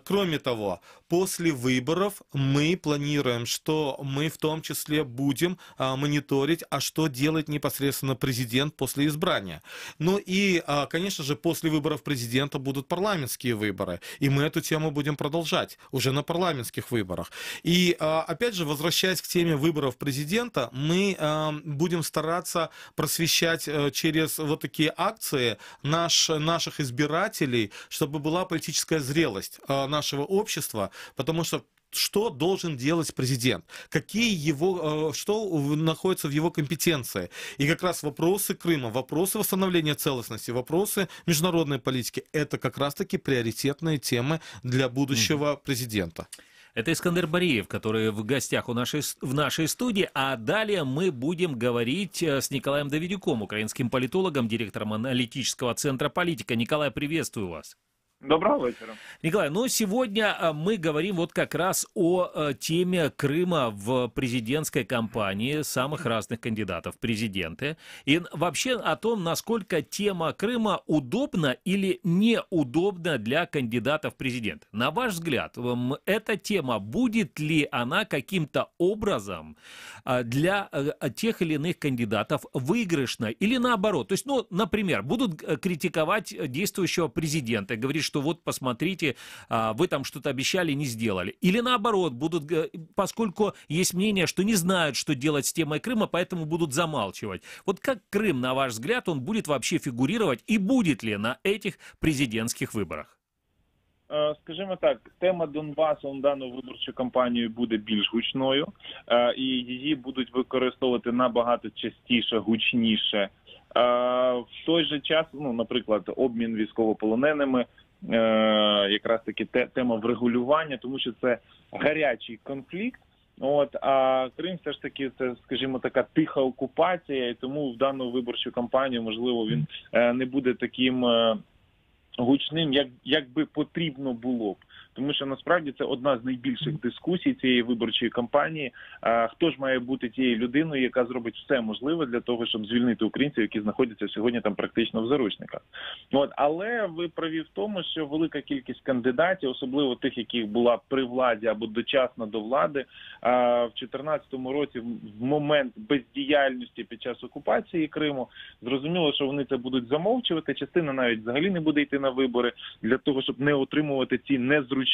Кроме того, после выборов мы планируем, что мы в том числе будем мониторить, а что делает непосредственно президент после избрания. Ну и, конечно же, после выборов президента будут парламентские выборы, и мы эту тему будем продолжать уже на парламентских выборах. И, опять же, возвращаясь к теме выборов президента, мы будем стараться просвещать через вот такие акции наших избирателей, чтобы была политическая зрелость нашего общества, потому что должен делать президент, что находится в его компетенции. И как раз вопросы Крыма, вопросы восстановления целостности, вопросы международной политики, это как раз-таки приоритетные темы для будущего президента. Это Искандер Бариев, который в гостях в нашей студии. А далее мы будем говорить с Николаем Давидюком, украинским политологом, директором аналитического центра «Политика». Николай, приветствую вас. Доброго вечера. Николай, сегодня мы говорим вот как раз о теме Крыма в президентской кампании самых разных кандидатов в президенты. И вообще о том, насколько тема Крыма удобна или неудобна для кандидатов в президенты. На ваш взгляд, эта тема, будет ли она каким-то образом для тех или иных кандидатов выигрышна или наоборот? То есть, например, будут критиковать действующего президента, говорить, что вот посмотрите, вы там что-то обещали, не сделали. Или наоборот, поскольку есть мнение, что не знают, что делать с темой Крыма, поэтому будут замалчивать. Вот как Крым, на ваш взгляд, он будет вообще фигурировать и будет ли на этих президентських виборах? Скажімо так, тема Донбасу на дану виборчу кампанію буде більш гучною, і її будуть використовувати набагато частіше, гучніше. В той же час, наприклад, обмін військовополоненими, якраз таки тема врегулювання, тому що це гарячий конфлікт. А Крим все ж таки це, скажімо, така тиха окупація, і тому в дану виборчу кампанію, можливо, він не буде таким гучним, як би потрібно було б. Тому що насправді це одна з найбільших дискусій цієї виборчої кампанії. Хто ж має бути тією людиною, яка зробить все можливе для того, щоб звільнити українців, які знаходяться сьогодні там практично в заручниках. Але ви праві в тому, що велика кількість кандидатів, особливо тих, яких була при владі або дочасно до влади, в 2014 році, в момент бездіяльності під час окупації Криму, зрозуміло, що вони це будуть замовчувати, частина навіть взагалі не буде йти на вибори для того, щоб не отримувати ці незручні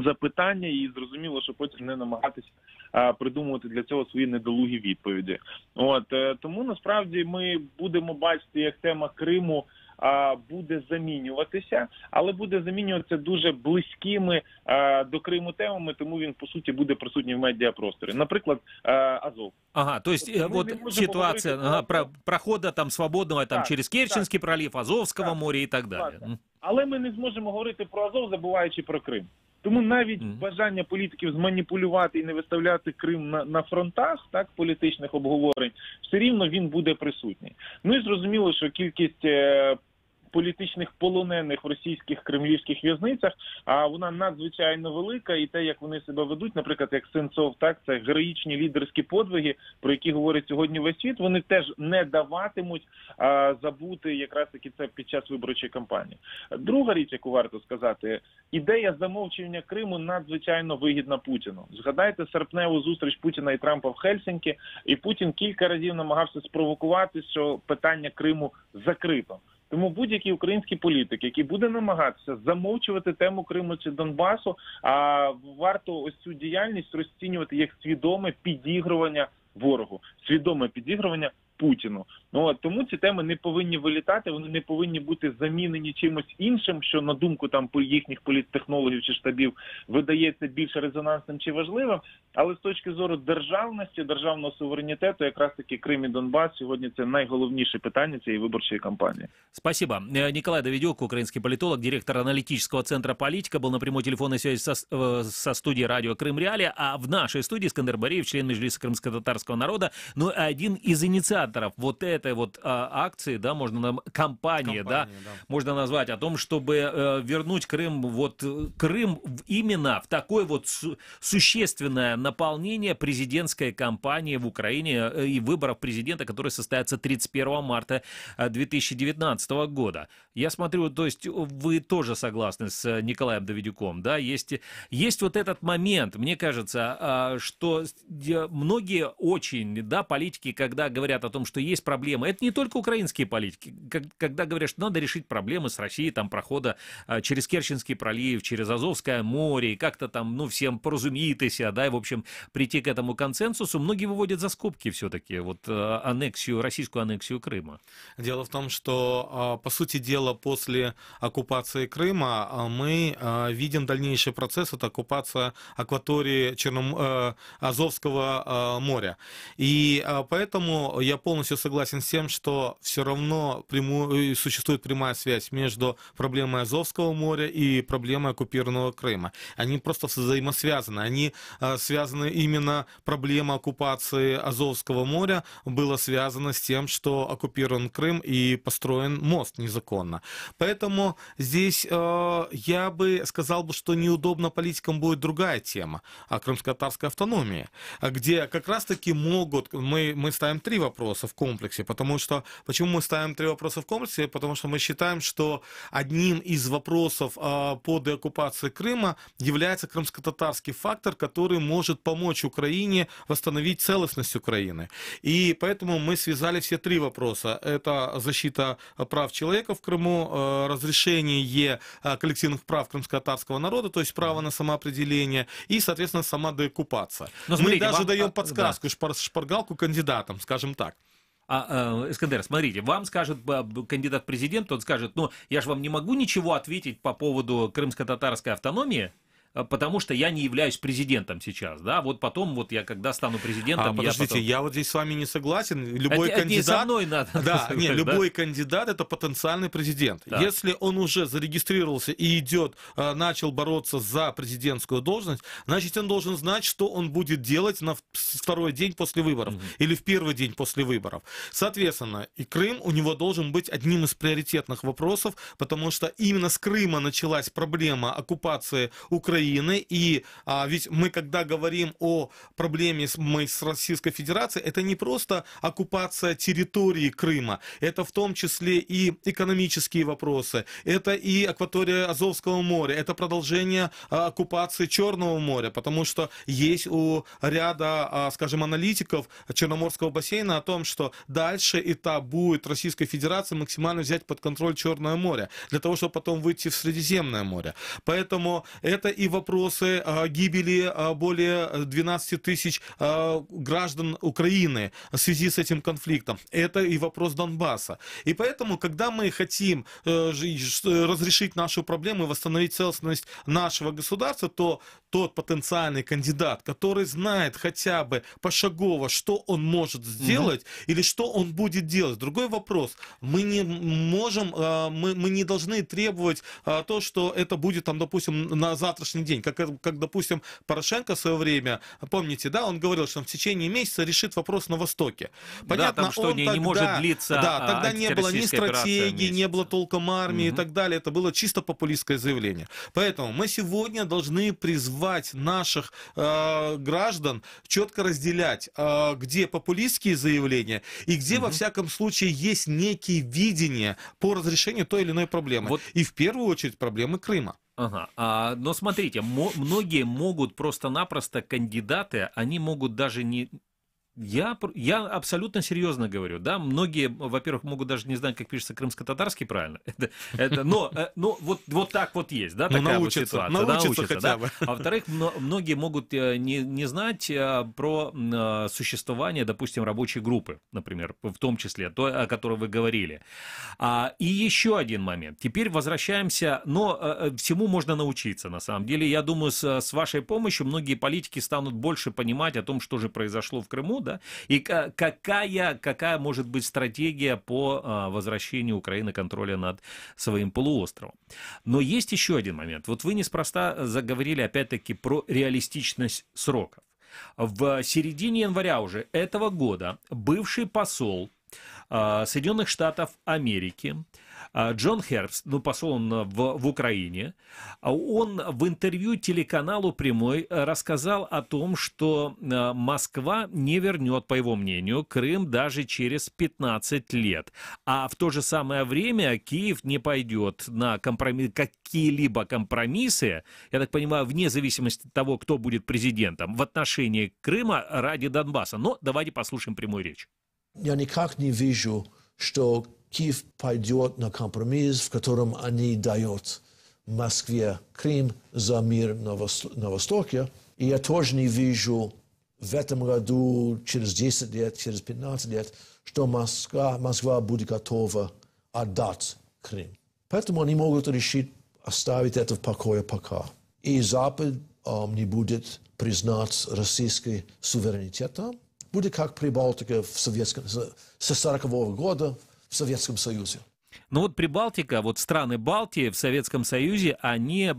запитання, і зрозуміло, що потім не намагатися придумувати для цього свої недолугі відповіді. Тому насправді ми будемо бачити, як тема Криму буде замінюватися, але буде замінюватися дуже близькими до Криму темами, тому він, по суті, буде присутній в медіапросторі. Наприклад, Азов. Ага, то есть ситуация прохода там свободного через Керченский пролив, Азовского моря і так далі. Але ми не зможемо говорити про Азов, забуваючи про Крим. Тому навіть бажання політиків зманіпулювати і не виставляти Крим на фронтах політичних обговорень, все рівно він буде присутній. І зрозуміло, що кількість політичних полонених в російських кремлівських в'язницях, вона надзвичайно велика, і те, як вони себе ведуть, наприклад, як Сенцов, це героїчні лідерські подвиги, про які говорить сьогодні весь світ, вони теж не даватимуть забути якраз таки це під час виборчої кампанії. Друга річ, яку варто сказати, ідея замовчування Криму надзвичайно вигідна Путіну. Згадайте серпневу зустріч Путіна і Трампа в Хельсінкі, і Путін кілька разів намагався спровокувати, що питання Криму закрито. Тому будь-який український політик, який буде намагатися замовчувати тему Криму чи Донбасу, варто ось цю діяльність розцінювати як свідоме підігрування ворогу, свідоме підігрування Путіну. Тому ці теми не повинні вилітати, вони не повинні бути замінені чимось іншим, що на думку там їхніх політтехнологів чи штабів видається більш резонансним чи важливим. Але з точки зору державності, державного суверенітету, якраз таки Крим і Донбас сьогодні це найголовніше питання цієї виборчої кампанії. Спасибо. Николай Давидюк, украинский политолог, директор аналитического центра «Политика», был на прямой телефонной связи со студией радио «Крым Реалии», а в нашей студии Искандер Бариев, член Меджлиса крымско-татарского народа, один из инициаторов вот этой вот акции, да, кампании, да, можно назвать, о том, чтобы вернуть Крым, Крым именно в такое вот существенное наполнение президентской кампании в Украине и выборов президента, которые состоятся 31 марта 2019 года. Я смотрю, то есть вы тоже согласны с Николаем Давидюком, да, есть вот этот момент, мне кажется, что многие очень, да, политики, когда говорят о том, что есть проблемы, это не только украинские политики, когда говорят, что надо решить проблемы с Россией, там, прохода через Керченский пролив, через Азовское море, и как-то там, всем поразумітися, да, и, в общем, прийти к этому консенсусу, многие выводят за скобки все-таки российскую аннексию Крыма. Дело в том, что, по сути дела, после оккупации Крыма мы видим дальнейший процесс, это оккупация акватории Азовского моря. И поэтому я полностью согласен с тем, что все равно существует прямая связь между проблемой Азовского моря и проблемой оккупированного Крыма. Они просто взаимосвязаны. Они связаны именно, проблема оккупации Азовского моря была связана с тем, что оккупирован Крым и построен мост незаконно. Поэтому здесь я бы сказал, что неудобно политикам будет другая тема, крымско-татарской автономии, где как раз-таки мы ставим 3 вопроса в комплексе, почему мы ставим 3 вопроса в комплексе? Потому что мы считаем, что одним из вопросов по деоккупации Крыма является крымско-татарский фактор, который может помочь Украине восстановить целостность Украины. И поэтому мы связали все 3 вопроса. Это защита прав человека в Крыму, разрешение коллективных прав крымско-татарского народа, то есть право на самоопределение, и, соответственно, сама деоккупация. Мы даже даем подсказку, шпаргалку кандидатам, скажем так. Искандер, смотрите, вам скажет кандидат в президент, он скажет, я же вам не могу ничего ответить по поводу крымско-татарской автономии, потому что я не являюсь президентом сейчас, да, потом, я когда стану президентом... Подождите, я здесь с вами не согласен. Любой кандидат... со мной надо сказать, любой кандидат — это потенциальный президент. Да. Если он уже зарегистрировался и начал бороться за президентскую должность, значит, он должен знать, что он будет делать на 2-й день после выборов или в 1-й день после выборов. Соответственно, и Крым у него должен быть одним из приоритетных вопросов, потому что именно с Крыма началась проблема оккупации Украины. И ведь мы, когда говорим о проблеме с Российской Федерацией, это не просто оккупация территории Крыма, это в том числе и экономические вопросы, это и акватория Азовского моря, это продолжение оккупации Черного моря, потому что есть у ряда, скажем, аналитиков Черноморского бассейна о том, что дальше этап будет Российской Федерации максимально взять под контроль Черное море, для того, чтобы потом выйти в Средиземное море. Поэтому это и вопросы гибели более 12 тысяч граждан Украины в связи с этим конфликтом. Это и вопрос Донбасса. И поэтому, когда мы хотим разрешить нашу проблему и восстановить целостность нашего государства, то тот потенциальный кандидат, который знает хотя бы пошагово, что он может сделать или что он будет делать. Другой вопрос. Мы не можем, мы не должны требовать то, что это будет, допустим, на завтрашний день. Как, допустим, Порошенко в свое время, помните, да, он говорил, что он в течение месяца решит вопрос на Востоке. Понятно, что он не может длиться. Да, тогда не было ни стратегии, не было толком армии и так далее. Это было чисто популистское заявление. Поэтому мы сегодня должны призвать наших граждан четко разделять, где популистские заявления и где, во всяком случае, есть некие видения по разрешению той или иной проблемы. И в первую очередь проблемы Крыма. Но смотрите, многие могут просто-напросто, кандидаты, они могут даже не Я абсолютно серьезно говорю, да, многие, во-первых, могут даже не знать, как пишется крымско-татарский правильно, но вот так вот есть, да, такая вот ситуация. Научиться хотя бы. А во-вторых, многие могут не знать про существование, допустим, рабочей группы, например, в том числе, той, о которой вы говорили. И еще один момент. Теперь возвращаемся, но всему можно научиться, на самом деле. Я думаю, с вашей помощью многие политики станут больше понимать о том, что же произошло в Крыму, да, и какая может быть стратегия по возвращению Украины контроля над своим полуостровом. Но есть еще один момент. Вот вы неспроста заговорили опять-таки про реалистичность сроков. В середине января уже этого года бывший посол Соединенных Штатов Америки Джон Хербст, посол он в Украине, он в интервью телеканалу «Прямой» рассказал о том, что Москва не вернет, по его мнению, Крым даже через 15 лет. А в то же самое время Киев не пойдет на какие-либо компромиссы, я так понимаю, вне зависимости от того, кто будет президентом, в отношении Крыма ради Донбасса. Но давайте послушаем прямую речь. Я никак не вижу, что Киев пойдет на компромисс, в котором они дают Москве Крым за мир на Востоке. И я тоже не вижу в этом году, через 10 лет, через 15 лет, что Москва будет готова отдать Крым. Поэтому они могут решить оставить это в покое пока. И Запад не будет признать российский суверенитет. Будет как Прибалтика с 1940 года в Советском Союзе. Ну вот Прибалтика, вот страны Балтии в Советском Союзе, они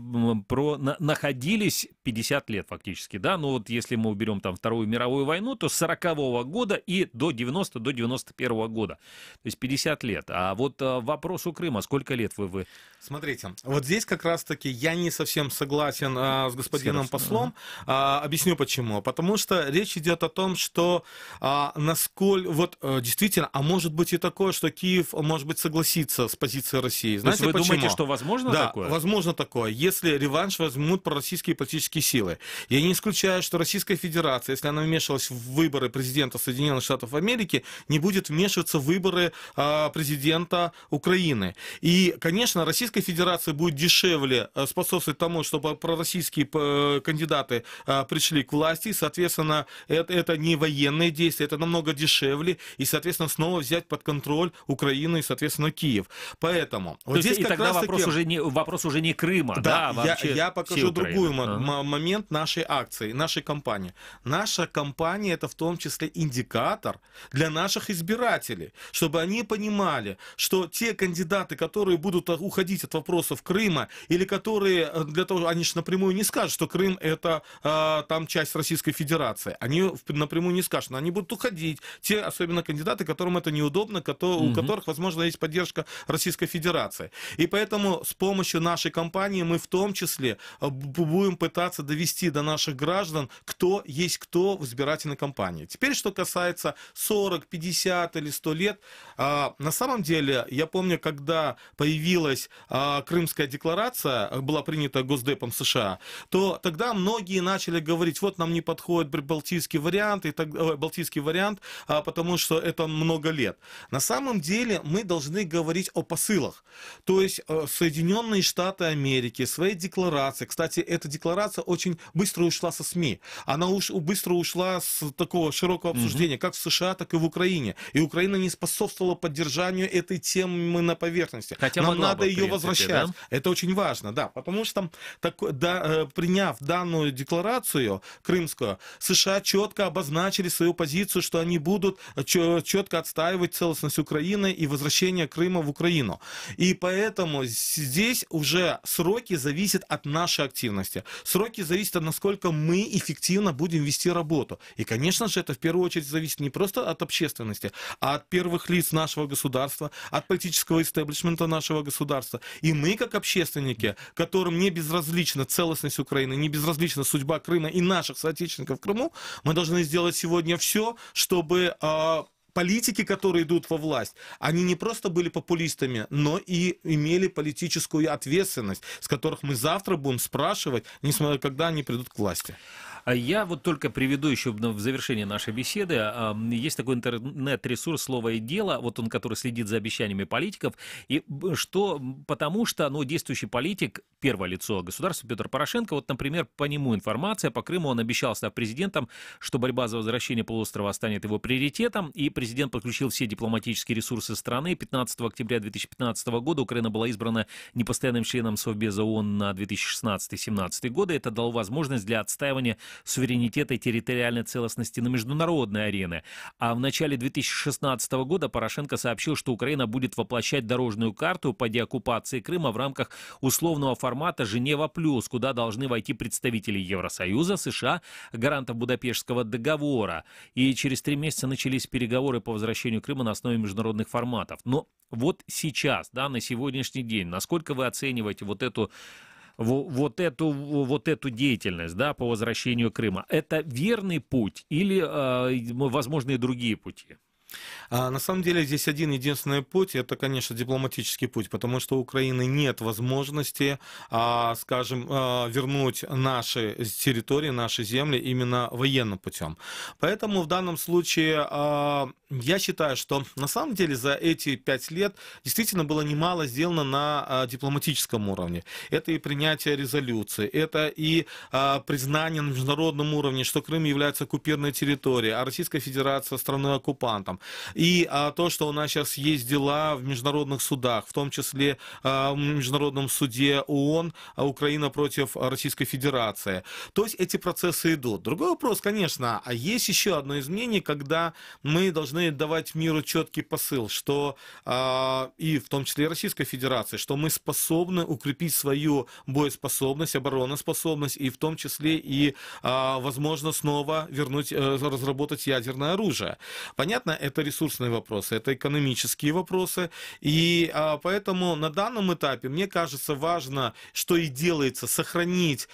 находились 50 лет фактически, да, ну вот если мы уберем там Вторую мировую войну, то с 40-го года и до 91-го года, то есть 50 лет. А вот вопрос у Крыма, сколько лет вы... Смотрите, вот здесь как раз-таки я не совсем согласен с господином послом. Объясню почему. Потому что речь идет о том, что действительно, а может быть и такое, что Киев, может быть, согласится с позицией России. Знаете, то есть вы почему? думаете, что возможно такое? Да, возможно такое, если реванш возьмут пророссийские политические силы. Я не исключаю, что Российская Федерация, если она вмешивалась в выборы президента Соединенных Штатов Америки, не будет вмешиваться в выборы президента Украины. И, конечно, Российская Федерация будет дешевле способствовать тому, чтобы пророссийские кандидаты пришли к власти. И, соответственно, это не военные действия, это намного дешевле. И, соответственно, снова взять под контроль Украину и, соответственно, Киев. Поэтому... Вот здесь и тогда вопрос уже не Крыма, да, вообще я покажу другой момент нашей акции, нашей кампании. Наша кампания — это в том числе индикатор для наших избирателей, чтобы они понимали, что те кандидаты, которые будут уходить от вопросов Крыма, или которые для того, они же напрямую не скажут, что Крым — это там часть Российской Федерации. Они напрямую не скажут, но они будут уходить. Те, особенно кандидаты, которым это неудобно, у которых, возможно, есть поддержка Российской Федерации. И поэтому с помощью нашей кампании мы в том числе будем пытаться довести до наших граждан, кто есть кто в избирательной кампании. Теперь, что касается 40, 50 или 100 лет, на самом деле, я помню, когда появилась Крымская декларация, была принята Госдепом США, то тогда многие начали говорить, вот нам не подходит балтийский вариант, потому что это много лет. На самом деле мы должны говорить о посылах. То есть Соединенные Штаты Америки своей декларацией, кстати, эта декларация очень быстро ушла со СМИ, она быстро ушла с такого широкого обсуждения, как в США, так и в Украине. И Украина не способствовала поддержанию этой темы на поверхности. Хотя нам надо ее принципе, возвращать. Да? Это очень важно, да, потому что приняв данную декларацию крымскую, США четко обозначили свою позицию, что они будут четко отстаивать целостность Украины и возвращение Крыма в Украину. И поэтому здесь уже сроки зависят от нашей активности. Сроки зависят от насколько мы эффективно будем вести работу. И, конечно же, это в первую очередь зависит не просто от общественности, а от первых лиц нашего государства, от политического истеблишмента нашего государства. И мы, как общественники, которым не безразлична целостность Украины, не безразлична судьба Крыма и наших соотечественников в Крыму, мы должны сделать сегодня все, чтобы политики, которые идут во власть, они не просто были популистами, но и имели политическую ответственность, с которых мы завтра будем спрашивать, несмотря когда они придут к власти. Я вот только приведу еще в завершение нашей беседы. Есть такой интернет-ресурс «Слово и дело», вот он, который следит за обещаниями политиков. И что, потому что действующий политик, первое лицо государства Петр Порошенко, вот, например, по нему информация, по Крыму он обещал, став президентом, что борьба за возвращение полуострова станет его приоритетом, и президент подключил все дипломатические ресурсы страны. 15 октября 2015 года Украина была избрана непостоянным членом Совбеза ООН на 2016-2017 годы. Это дало возможность для отстаивания суверенитета и территориальной целостности на международной арене. А в начале 2016 года Порошенко сообщил, что Украина будет воплощать дорожную карту по деоккупации Крыма в рамках условного формата «Женева плюс», куда должны войти представители Евросоюза, США, гарантов Будапештского договора. И через 3 месяца начались переговоры по возвращению Крыма на основе международных форматов. Но вот сейчас, на сегодняшний день, насколько вы оцениваете вот эту деятельность, по возвращению Крыма? Это верный путь или возможны и другие пути? На самом деле здесь один единственный путь, это, конечно, дипломатический путь, потому что у Украины нет возможности, скажем, вернуть наши территории, наши земли именно военным путем. Поэтому в данном случае я считаю, что на самом деле за эти 5 лет действительно было немало сделано на дипломатическом уровне. Это и принятие резолюции, это и признание на международном уровне, что Крым является оккупированной территорией, а Российская Федерация страной-оккупантом. И то, что у нас сейчас есть дела в международных судах, в том числе в Международном суде ООН, Украина против Российской Федерации. То есть эти процессы идут. Другой вопрос, конечно, а есть еще одно изменение, когда мы должны давать миру четкий посыл, что и в том числе и Российской Федерации, что мы способны укрепить свою боеспособность, обороноспособность, и в том числе и, возможно, снова разработать ядерное оружие. Понятно, это ресурсные вопросы, это экономические вопросы, и поэтому на данном этапе, мне кажется, важно, что и делается, сохранить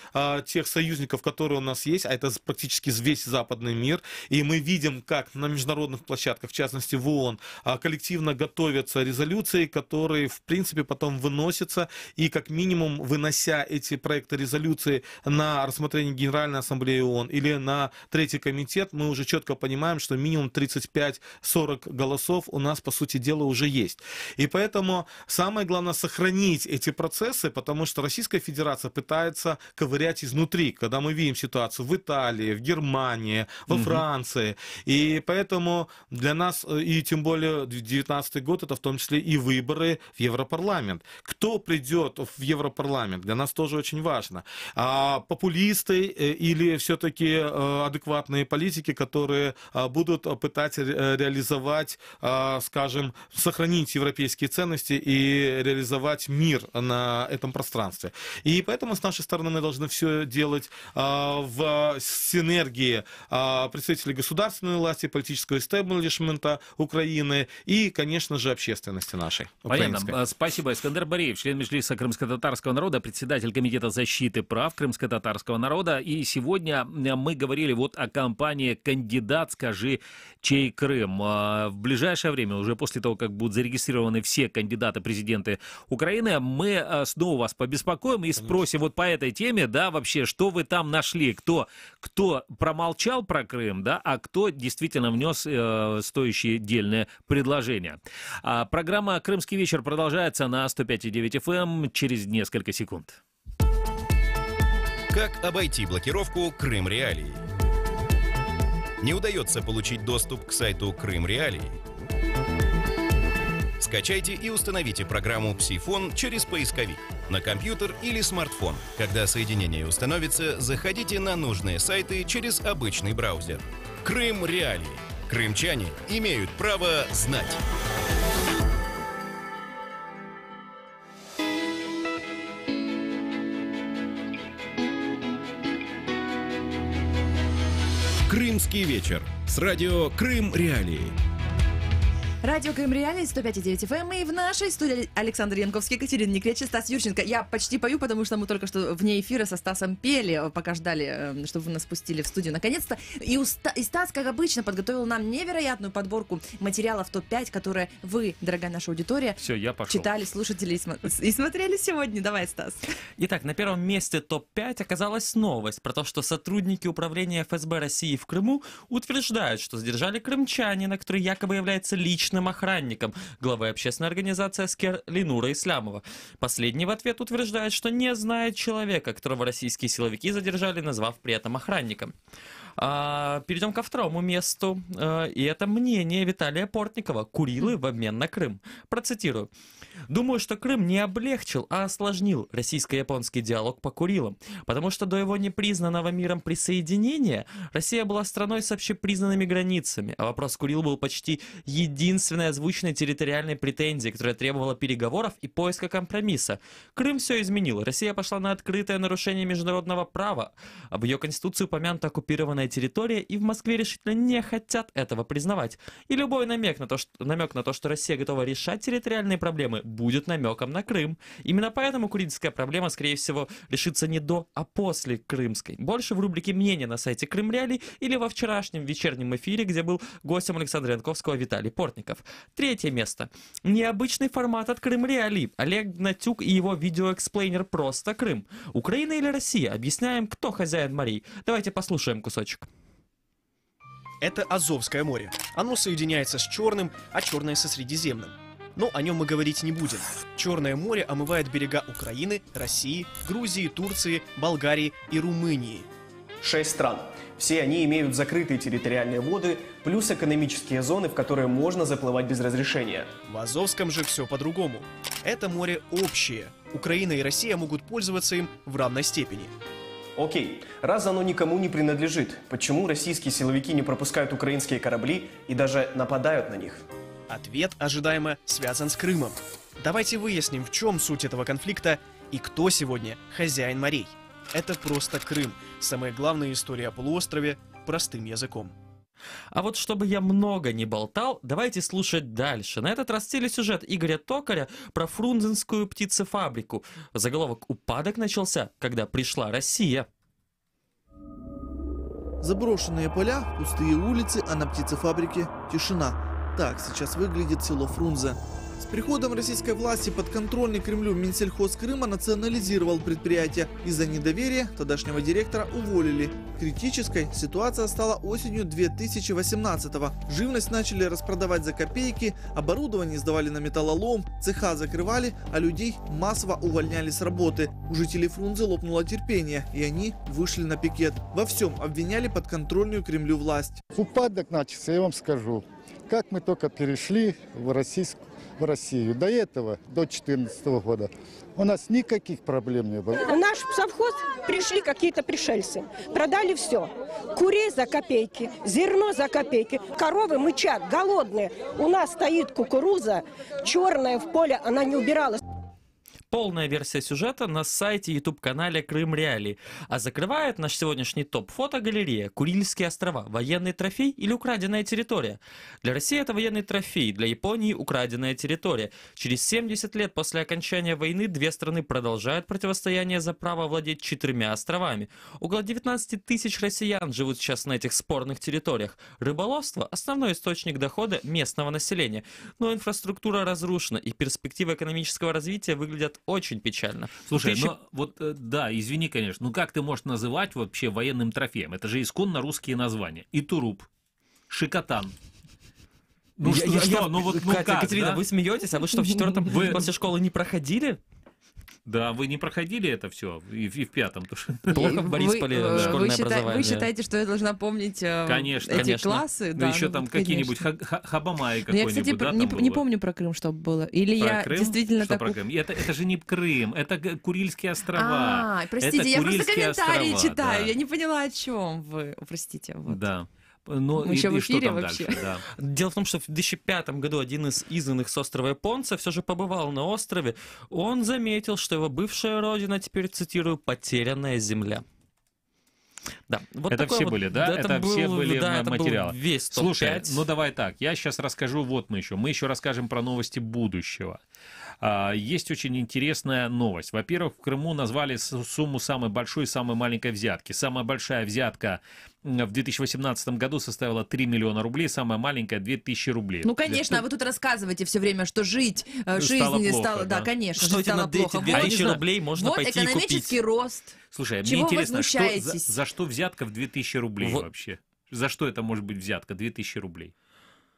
тех союзников, которые у нас есть, а это практически весь западный мир, и мы видим, как на международных площадках, в частности в ООН, коллективно готовятся резолюции, которые, в принципе, потом выносятся, и как минимум, вынося эти проекты резолюции на рассмотрение Генеральной Ассамблеи ООН или на Третий комитет, мы уже четко понимаем, что минимум 35-40 голосов у нас, по сути дела, уже есть. И поэтому самое главное сохранить эти процессы, потому что Российская Федерация пытается ковырять изнутри, когда мы видим ситуацию в Италии, в Германии, во Франции. И поэтому для нас, и тем более 2019 год, это в том числе и выборы в Европарламент. Кто придет в Европарламент, для нас тоже очень важно. Популисты или все-таки адекватные политики, которые будут пытаться реализовать, скажем, сохранить европейские ценности и реализовать мир на этом пространстве. И поэтому с нашей стороны мы должны все делать в синергии представителей государственной власти, политического истеблишмента Украины и, конечно же, общественности нашей. Понятно. Спасибо. Искандер Бареев, член Меджлиса крымско-татарского народа, председатель Комитета защиты прав крымско-татарского народа. И сегодня мы говорили о кампании «Кандидат, скажи, чей Крым?». В ближайшее время, уже после того, как будут зарегистрированы все кандидаты президенты Украины, мы снова вас побеспокоим и спросим по этой теме, вообще, что вы там нашли, кто промолчал про Крым, а кто действительно внес стоящие дельные предложения. Программа «Крымский вечер» продолжается на 105,9 FM через несколько секунд. Как обойти блокировку Крым Реалии? Не удается получить доступ к сайту Крым Реалии? Скачайте и установите программу «Псифон» через поисковик на компьютер или смартфон. Когда соединение установится, заходите на нужные сайты через обычный браузер. Крым Реалии. Крымчане имеют право знать. Крымский вечер с радио Крым Реалии. Радио Крым Реалии, 105,9 FM. И в нашей студии Александр Янковский, Екатерина Никлечи, Стас Юрченко. Я почти пою, потому что мы только что вне эфира со Стасом пели, пока ждали, чтобы вы нас пустили в студию наконец-то. И Стас, как обычно, подготовил нам невероятную подборку материалов ТОП-5, которые вы, дорогая наша аудитория, Все, я пошел. Читали, слушатели и смотрели сегодня. Давай, Стас. Итак, на первом месте ТОП-5 оказалась новость про то, что сотрудники управления ФСБ России в Крыму утверждают, что задержали крымчанина, который якобы является личным охранником главы общественной организации «Аскер» Ленура Ислямова. Последний в ответ утверждает, что не знает человека, которого российские силовики задержали, назвав при этом охранником. Перейдем ко второму месту. И это мнение Виталия Портникова, Курилы в обмен на Крым. Процитирую. «Думаю, что Крым не облегчил, а осложнил российско-японский диалог по Курилам, потому что до его непризнанного миром присоединения Россия была страной с общепризнанными границами, а вопрос Курил был почти единственной озвученной территориальной претензией, которая требовала переговоров и поиска компромисса. Крым все изменил. Россия пошла на открытое нарушение международного права. В ее конституции упомянута оккупированная территория, и в Москве решительно не хотят этого признавать. И любой намек на то, что Россия готова решать территориальные проблемы, будет намеком на Крым. Именно поэтому курильская проблема, скорее всего, решится не до, а после крымской. Больше в рубрике «Мнение» на сайте Крым Реалий или во вчерашнем вечернем эфире, где был гостем Александра Янковского Виталий Портников. Третье место. Необычный формат от Крым Реалий. Олег Гнатюк и его видеоэксплейнер «Просто Крым». Украина или Россия? Объясняем, кто хозяин морей. Давайте послушаем кусочек. Это Азовское море. Оно соединяется с Черным, а Черное со Средиземным. Но о нем мы говорить не будем. Черное море омывает берега Украины, России, Грузии, Турции, Болгарии и Румынии. 6 стран. Все они имеют закрытые территориальные воды, плюс экономические зоны, в которые можно заплывать без разрешения. В Азовском же все по-другому. Это море общее. Украина и Россия могут пользоваться им в равной степени. Окей, раз оно никому не принадлежит, почему российские силовики не пропускают украинские корабли и даже нападают на них? Ответ, ожидаемо, связан с Крымом. Давайте выясним, в чем суть этого конфликта и кто сегодня хозяин морей. Это просто Крым. Самая главная история о полуострове простым языком. А вот чтобы я много не болтал, давайте слушать дальше. На этот раз телесюжет Игоря Токаря про фрунзенскую птицефабрику. Заголовок «Упадок начался, когда пришла Россия». Заброшенные поля, пустые улицы, а на птицефабрике тишина. Так сейчас выглядит село Фрунзе. С приходом российской власти подконтрольный Кремлю Минсельхоз Крыма национализировал предприятие. Из-за недоверия тогдашнего директора уволили. Критической ситуация стала осенью 2018-го. Живность начали распродавать за копейки, оборудование сдавали на металлолом, цеха закрывали, а людей массово увольняли с работы. У жителей Фрунзе лопнуло терпение, и они вышли на пикет. Во всем обвиняли подконтрольную Кремлю власть. Упадок начался, я вам скажу. Как мы только перешли в Россию. До этого, до 2014 года, у нас никаких проблем не было. В наш совхоз пришли какие-то пришельцы, продали все. Курей за копейки, зерно за копейки, коровы мычат, голодные. У нас стоит кукуруза, черная в поле, она не убиралась. Полная версия сюжета на сайте YouTube-канале Крым Реалии. А закрывает наш сегодняшний топ фотогалерея Курильские острова. Военный трофей или украденная территория? Для России это военный трофей, для Японии украденная территория. Через 70 лет после окончания войны две страны продолжают противостояние за право владеть 4 островами. Около 19 тысяч россиян живут сейчас на этих спорных территориях. Рыболовство – основной источник дохода местного населения. Но инфраструктура разрушена, и перспективы экономического развития выглядят очень печально. Слушай, да, извини, конечно, ну как ты можешь называть вообще военным трофеем? Это же исконно русские названия. Итуруп, Шикотан. Екатерина, вы смеетесь, а вы что, в 4-м после школы не проходили? Да, вы не проходили это все и в 5-м. Плохо в Борисполе школьное образование. Вы считаете, что я должна помнить эти классы? Да, еще там какие-нибудь Хабамай какой-нибудь. Я, кстати, не помню про Крым, что было. Или я действительно так... Это же не Крым, это Курильские острова. Простите, я просто комментарии читаю. Я не поняла, о чем вы. Простите. Да. Но мы еще в эфире вообще. Дальше, да. Дело в том, что в 2005 году один из изгнанных с острова Японца все же побывал на острове. Он заметил, что его бывшая родина теперь, цитирую, «потерянная земля». Да, вот это все вот, были, да? Это все были материалы. Весь топ-5. Слушай, ну давай так, я сейчас расскажу, мы еще расскажем про новости будущего. Есть очень интересная новость. Во-первых, в Крыму назвали сумму самой большой и самой маленькой взятки. Самая большая взятка в 2018 году составила 3 миллиона рублей, самая маленькая 2000 рублей. Ну, конечно, а вы тут рассказываете все время, что жизнь стала, да, конечно, что стало плохо. 2000 рублей можно пойти и купить. Вот экономический рост. Слушай, чего мне интересно, за что взятка в 2000 рублей вообще? За что это может быть взятка 2000 рублей?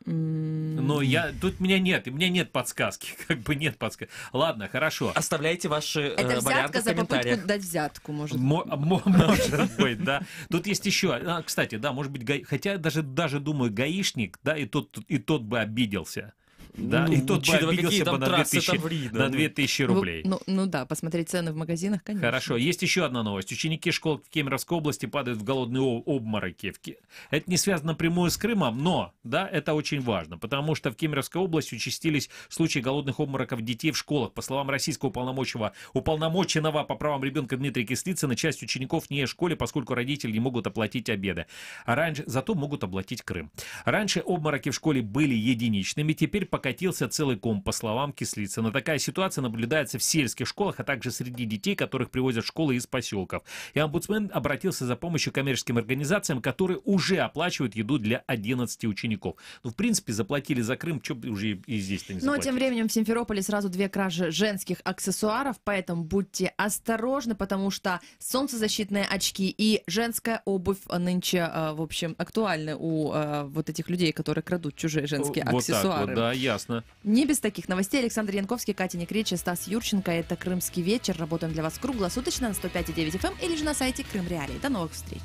Но тут у меня нет подсказки, нет подсказки. Ладно, хорошо. Оставляйте ваши это варианты в комментариях. Это взятка за попытку дать взятку, может быть. Может быть, да. Тут есть еще, кстати, да, может быть, хотя даже думаю, гаишник, да, и тот бы обиделся. Да, и тот бы обиделся бы на 2000 рублей. Ну да, посмотреть цены в магазинах, конечно. Хорошо, есть еще одна новость. Ученики школ в Кемеровской области падают в голодные обмороки. Это не связано напрямую с Крымом, но, да, это очень важно, потому что в Кемеровской области участились случаи голодных обмороков детей в школах. По словам российского уполномоченного по правам ребенка Дмитрия Кислицына, часть учеников не в школе, поскольку родители не могут оплатить обеды. Зато могут оплатить Крым. Раньше обмороки в школе были единичными, теперь покатился целый ком, по словам Кислицына. Такая ситуация наблюдается в сельских школах, а также среди детей, которых привозят в школы из поселков. И омбудсмен обратился за помощью к коммерческим организациям, которые уже оплачивают еду для 11 учеников. Ну, в принципе, заплатили за Крым, что уже и здесь-то не заплатили. Но тем временем в Симферополе сразу 2 кражи женских аксессуаров, поэтому будьте осторожны, потому что солнцезащитные очки и женская обувь нынче, в общем, актуальны у вот этих людей, которые крадут чужие женские аксессуары. Вот так вот, да, ясно. Не без таких новостей. Александр Янковский, Катя Некречи, Стас Юрченко. Это «Крымский вечер». Работаем для вас круглосуточно на 105,9 FM или же на сайте Крым Реалии. До новых встреч.